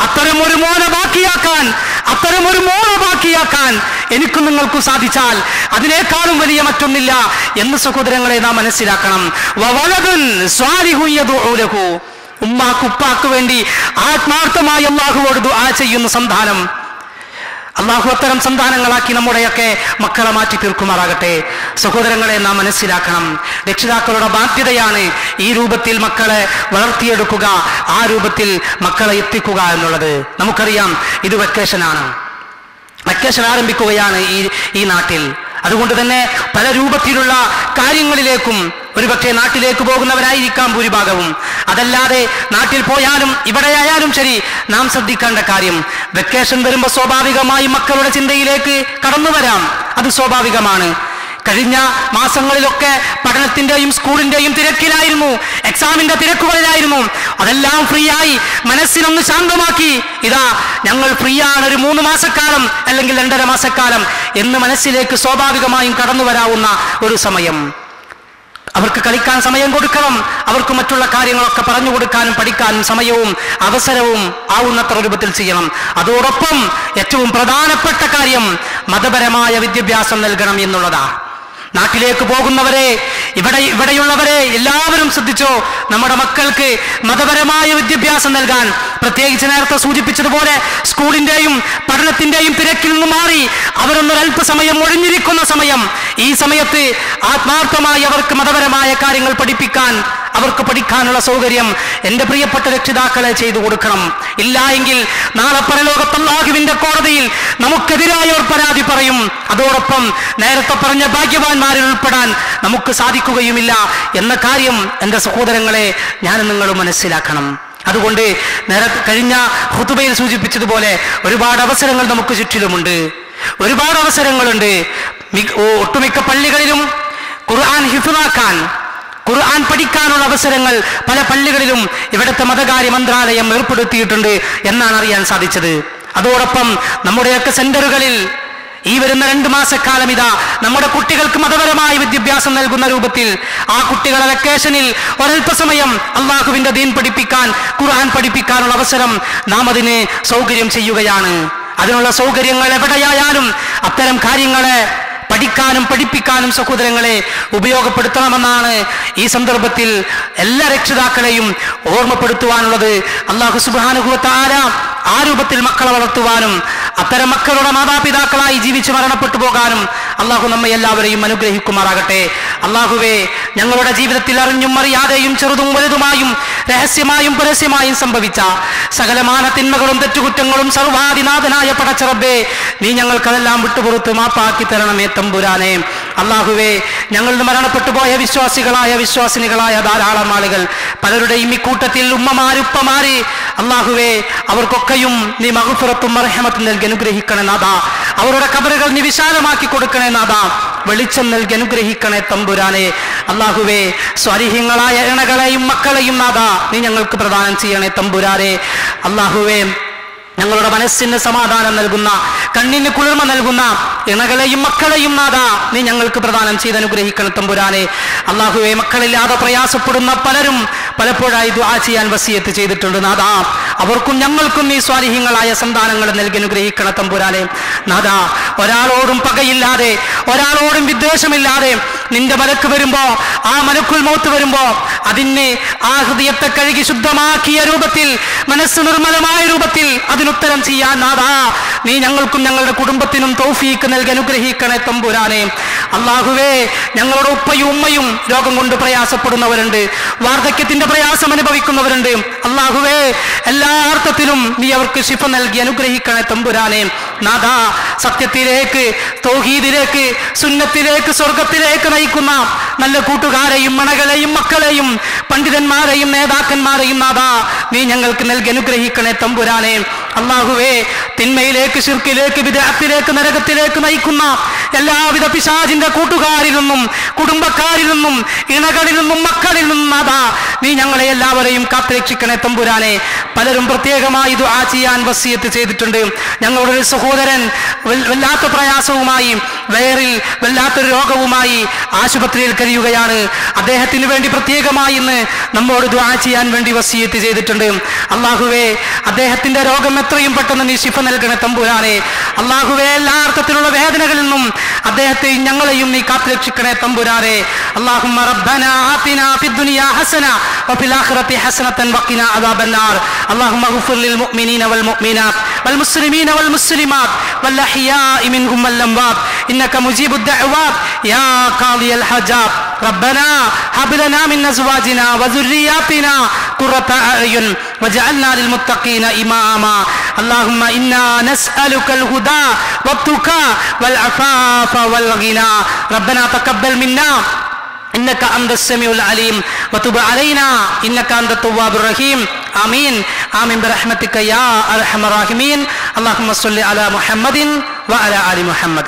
അത്തരം ഒരു മോനെ ബാക്കിയാക്കാൻ എനിക്കും നിങ്ങൾക്കും സാധിച്ചാൽ അതിനേക്കാളും വലിയ മറ്റൊന്നില്ല എന്ന് സഹോദരങ്ങളെ നാം മനസ്സിലാക്കണം. ഉമ്മാക്ക് ഉപ്പാക്ക് വേണ്ടി ആത്മാർത്ഥമായി അല്ലാഹുവോട് ദുആ ചെയ്യുന്ന സന്താനം അല്ലാഹു അത്തരം സന്താനങ്ങളാക്കി നമ്മുടെയൊക്കെ മക്കളെ മാറ്റി തീർക്കുമാറാകട്ടെ. സഹോദരങ്ങളെ നാം മനസ്സിലാക്കണം, രക്ഷിതാക്കളുടെ ബാധ്യതയാണ് ഈ രൂപത്തിൽ മക്കളെ വളർത്തിയെടുക്കുക, ആ രൂപത്തിൽ മക്കളെ എത്തിക്കുക എന്നുള്ളത്. നമുക്കറിയാം ഇത് വെക്കേഷൻ ആരംഭിക്കുകയാണ് ഈ നാട്ടിൽ. അതുകൊണ്ട് തന്നെ പല രൂപത്തിലുള്ള കാര്യങ്ങളിലേക്കും ഒരുപക്ഷെ നാട്ടിലേക്ക് പോകുന്നവരായിരിക്കാം ഭൂരിഭാഗവും. അതല്ലാതെ നാട്ടിൽ പോയാലും ഇവിടെയായാലും ശരി നാം ശ്രദ്ധിക്കേണ്ട കാര്യം വെക്കേഷൻ വരുമ്പോൾ സ്വാഭാവികമായി മക്കളുടെ ചിന്തയിലേക്ക് കടന്നു വരാം. അത് സ്വാഭാവികമാണ്. കഴിഞ്ഞ മാസങ്ങളിലൊക്കെ പഠനത്തിന്റെയും സ്കൂളിന്റെയും തിരക്കിലായിരുന്നു, എക്സാമിന്റെ തിരക്കുകളിലായിരുന്നു. അതെല്ലാം ഫ്രീ ആയി മനസ്സിനൊന്ന് ശാന്തമാക്കി ഇതാ ഞങ്ങൾ ഫ്രീ ആണ് ഒരു 3 മാസക്കാലം അല്ലെങ്കിൽ 2.5 മാസക്കാലം എന്ന് മനസ്സിലേക്ക് സ്വാഭാവികമായും കടന്നു വരാവുന്ന ഒരു സമയം. അവർക്ക് കളിക്കാൻ സമയം കൊടുക്കണം, അവർക്ക് മറ്റുള്ള കാര്യങ്ങളൊക്കെ പറഞ്ഞു കൊടുക്കാനും പഠിക്കാനും സമയവും അവസരവും ആവുന്നത്ര രൂപത്തിൽ ചെയ്യണം. അതോടൊപ്പം ഏറ്റവും പ്രധാനപ്പെട്ട കാര്യം മതപരമായ വിദ്യാഭ്യാസം നൽകണം എന്നുള്ളതാണ്. നാട്ടിലേക്ക് പോകുന്നവരെ ഇവിടെയുള്ളവരെ എല്ലാവരും ശ്രദ്ധിച്ചോ, നമ്മുടെ മക്കൾക്ക് മതപരമായ വിദ്യാഭ്യാസം നൽകാൻ, പ്രത്യേകിച്ച് നേരത്തെ സൂചിപ്പിച്ചതുപോലെ സ്കൂളിന്റെയും പഠനത്തിന്റെയും തിരക്കിൽ നിന്ന് മാറി അവരൊന്നൊരല്പസമയം ഒഴിഞ്ഞിരിക്കുന്ന സമയം, ഈ സമയത്ത് ആത്മാർത്ഥമായി അവർക്ക് മതപരമായ കാര്യങ്ങൾ പഠിപ്പിക്കാൻ, അവർക്ക് പഠിക്കാനുള്ള സൗകര്യം എൻ്റെ പ്രിയപ്പെട്ട രക്ഷിതാക്കളെ ചെയ്തു കൊടുക്കണം. ഇല്ല എങ്കിൽ നാളെ പരലോകത്ത് അല്ലാഹുവിന്റെ കോടതിയിൽ നമുക്കെതിരായവർ പരാതി പറയും. അതോടൊപ്പം നേരത്തെ പറഞ്ഞ ഭാഗ്യവാന്മാരിൽ ഉൾപ്പെടാൻ നമുക്ക് സാധിക്കുകയുമില്ല എന്ന കാര്യം എൻ്റെ സഹോദരങ്ങളെ ഞാൻ നിങ്ങൾ മനസ്സിലാക്കണം. അതുകൊണ്ട് നേരത്തെ കഴിഞ്ഞ ഖുതുബയിൽ സൂചിപ്പിച്ചതുപോലെ ഒരുപാട് അവസരങ്ങൾ നമുക്ക് ചുറ്റിലുമുണ്ട്, ഒരുപാട് അവസരങ്ങളുണ്ട്. ഒട്ടുമിക്ക പള്ളികളിലും ഖുർആൻ ഹിഫ്ളാക്കാൻ, ഖുർആൻ പഠിക്കാനുള്ള അവസരങ്ങൾ പല പള്ളികളിലും ഇവിടുത്തെ മതകാര്യ മന്ത്രാലയം ഏർപ്പെടുത്തിയിട്ടുണ്ട് എന്നാണ് അറിയാൻ സാധിച്ചത്. അതോടൊപ്പം നമ്മുടെയൊക്കെ സെന്ററുകളിൽ ഈ വരുന്ന 2 മാസക്കാലം ഇതാ നമ്മുടെ കുട്ടികൾക്ക് മതപരമായ വിദ്യാഭ്യാസം നൽകുന്ന രൂപത്തിൽ ആ കുട്ടികളെ വെക്കേഷനിൽ ഒരൽപ്പസമയം അള്ളാഹുവിന്റെ ദീൻ പഠിപ്പിക്കാൻ, ഖുർആൻ പഠിപ്പിക്കാനുള്ള അവസരം നാം അതിന് സൗകര്യം ചെയ്യുകയാണ്. അതിനുള്ള സൗകര്യങ്ങൾ എവിടെയായാലും അത്തരം കാര്യങ്ങളെ പഠിക്കാനും പഠിപ്പിക്കാനും സഹോദരങ്ങളെ ഉപയോഗപ്പെടുത്തണമെന്നാണ് ഈ സന്ദർഭത്തിൽ എല്ലാ രക്ഷിതാക്കളെയും ഓർമ്മപ്പെടുത്തുവാനുള്ളത്. അല്ലാഹു സുബ്ഹാനഹു വ തആല ആ രൂപത്തിൽ മക്കളെ വളർത്തുവാനും അത്തരം മക്കളുടെ മാതാപിതാക്കളായി ജീവിച്ച് മരണപ്പെട്ടു പോകാനും അല്ലാഹു നമ്മെ എല്ലാവരെയും അനുഗ്രഹിക്കുമാറാകട്ടെ. അല്ലാഹുവേ, ഞങ്ങളുടെ ജീവിതത്തിൽ അറിഞ്ഞും അറിയാതെയും ചെറുതും വലുതുമായും രഹസ്യമായും പരസ്യമായും സംഭവിച്ച സകലമാന തിന്മകളും തെറ്റുകുറ്റങ്ങളും സർവാധിനാഥനായ പടച്ച റബ്ബേ, നീ ഞങ്ങൾക്കതെല്ലാം വിട്ടുപുറത്ത് മാപ്പാക്കി തരണമേ തമ്പുരാനെ. അല്ലാഹുവേ, ഞങ്ങളിൽ മരണപ്പെട്ടു പോയ വിശ്വാസിനികളായ ധാരാളം ആളുകൾ, പലരുടെയും ഇക്കൂട്ടത്തിൽ ഉമ്മമാരുപ്പമാര്, അല്ലാഹുവേ, അവർക്കൊക്കെയും നീ മഗ്ഫിറത്തും മർഹമത്തും നൽകി അനുഗ്രഹിക്കണേ നാഥാ. അവരുടെ ഖബറുകൾ നീ വിശാലമാക്കി കൊടുക്കണേ നാഥാ. വെളിച്ചം നൽകി അനുഗ്രഹിക്കണേ തമ്പുരാനെ. അല്ലാഹുവേ, സ്വാലിഹീങ്ങളായ ഇണകളെയും മക്കളെയും നാഥാ നീ ഞങ്ങൾക്ക് പ്രദാനം ചെയ്യണേ തമ്പുരാനെ. അല്ലാഹുവേ, ഞങ്ങളുടെ മനസ്സിന് സമാധാനം നൽകുന്ന, കണ്ണിന് കുളിർമ നൽകുന്ന ഇണകളെയും മക്കളെയും നാഥാ നീ ഞങ്ങൾക്ക് പ്രദാനം ചെയ്ത് അനുഗ്രഹിക്കണം തമ്പുരാനെ. അല്ലാഹുവേ, മക്കളില്ലാതെ പ്രയാസപ്പെടുന്ന പലരും പലപ്പോഴായി ദുആ ചെയ്യാൻ വസിയത്ത് ചെയ്തിട്ടുണ്ട് നാഥാ. അവർക്കും ഞങ്ങൾക്കും നീ സ്വാലിഹീങ്ങളായ സന്താനങ്ങൾ നൽകി അനുഗ്രഹിക്കണം തമ്പുരാനെ. നാഥാ, ഒരാളോടും പകയില്ലാതെ, ഒരാളോടും വിദ്വേഷമില്ലാതെ നിന്റെ മലക്ക് വരുമ്പോ, ആ മലക്കുൽ മൗത്ത് വരുമ്പോ അതിന് ആ ഹൃദയത്തെ കഴുകി ശുദ്ധമാക്കിയ രൂപത്തിൽ, മനസ്സ് നിർമ്മലമായ രൂപത്തിൽ അതിനുത്തരം ചെയ്യാൻ നാഥാ നീ ഞങ്ങൾക്കും ഞങ്ങളുടെ കുടുംബത്തിനും തൗഫീക്ക് നൽകി അനുഗ്രഹിക്കണേ തമ്പുരാനെ. അല്ലാഹുവേ, ഞങ്ങളുടെ ഉപ്പയും ഉമ്മയും രോഗം കൊണ്ട് പ്രയാസപ്പെടുന്നവരുണ്ട്, വാർദ്ധക്യത്തിന്റെ പ്രയാസം അനുഭവിക്കുന്നവരുണ്ട്. അല്ലാഹുവേ, എല്ലാ അർത്ഥത്തിലും നീ അവർക്ക് ശിഫ നൽകി അനുഗ്രഹിക്കണേ തമ്പുരാനെ. നാഥാ, സത്യത്തിലേക്ക്, തൗഹീദിലേക്ക്, സുന്നത്തിലേക്ക്, സ്വർഗത്തിലേക്ക് നയിക്കുന്ന നല്ല കൂട്ടുകാരെയും മണകളെയും മക്കളെയും പണ്ഡിതന്മാരെയും നേതാക്കന്മാരെയും നാഥാ നീ ഞങ്ങൾക്ക് നൽകി അനുഗ്രഹിക്കണേ തമ്പുരാനെ. അല്ലാഹുവേ, തിന്മയിലേക്ക്, ശിർക്കിലേക്ക്, ബിദ്അത്തിലേക്ക്, നരകത്തിലേക്ക് നയിക്കുന്ന എല്ലാവിധ പിശാചിന്റെ കൂട്ടുകാരിൽ നിന്നും, കുടുംബക്കാരിൽ നിന്നും, ഇണകളിൽ നിന്നും, മക്കളിൽ നിന്നും നാഥാ നീ ഞങ്ങളെ എല്ലാവരെയും കാത്തുരക്ഷിക്കണേ തമ്പുരാനെ. പലരും പ്രത്യേകമായി ദുആ ചെയ്യാൻ വസിയത്ത് ചെയ്തിട്ടുണ്ട്. ഞങ്ങളുടെ ഒരു സഹോദരൻ വല്ലാത്ത പ്രയാസവുമായി, വയറിൽ വല്ലാത്തൊരു രോഗവുമായി ആശുപത്രിയിൽ കഴിയുകയാണ്. അദ്ദേഹത്തിന് വേണ്ടി പ്രത്യേകമായി ഇന്ന് നമ്മോട് ദുആ ചെയ്യാൻ വേണ്ടി വസിയത്ത് ചെയ്തിട്ടുണ്ട്. അല്ലാഹുവേ, അദ്ദേഹത്തിന്റെ രോഗം എത്രയും പെട്ടെന്ന് നീ ശിഫ നൽകണേ തമ്പുരാനെ. അല്ലാഹുവേ, എല്ലാ അർത്ഥത്തിലുള്ള വേദനകളിൽ നിന്നും അദ്ദേഹത്തെയും ഞങ്ങളെയും നീ കാത്തുരക്ഷിക്കണേ തമ്പുരാനെ. അല്ലാഹുമ്മ റബ്ബനാ ആതിനാ ഫിദ്ദുനിയാ ഹസന വഫിൽ ആഖിറതി ഹസനതൻ വഖിനാ അദാബന്നാർ. അല്ലാഹുമ്മ ഗ്ഫിർ ലിൽ മുഅ്മിനീന വൽ മുഅ്മിനാത്ത് വൽ മുസ്ലിമീന വൽ മുസ്ലിമാത്ത് വൽ അഹ്യാഇ മിൻഹും വൽ അംവാത്ത് ഇന്നക മുജീബുദ് ദഅവാത്ത് യാ ഖാദിയൽ ഹജാത്ത്. ربنا هب لنا من ازواجنا وذرياتنا قرة اعين واجعلنا للمتقين اماما. اللهم انا نسالك الهدى والتقى والعفاف والغنى. ربنا تقبل منا إنك أنت السميع العليم وتب علينا إنك أنت التواب الرحيم. آمين آمين برحمتك يا أرحم الراحمين. اللهم صل على محمد وعلى آل محمد.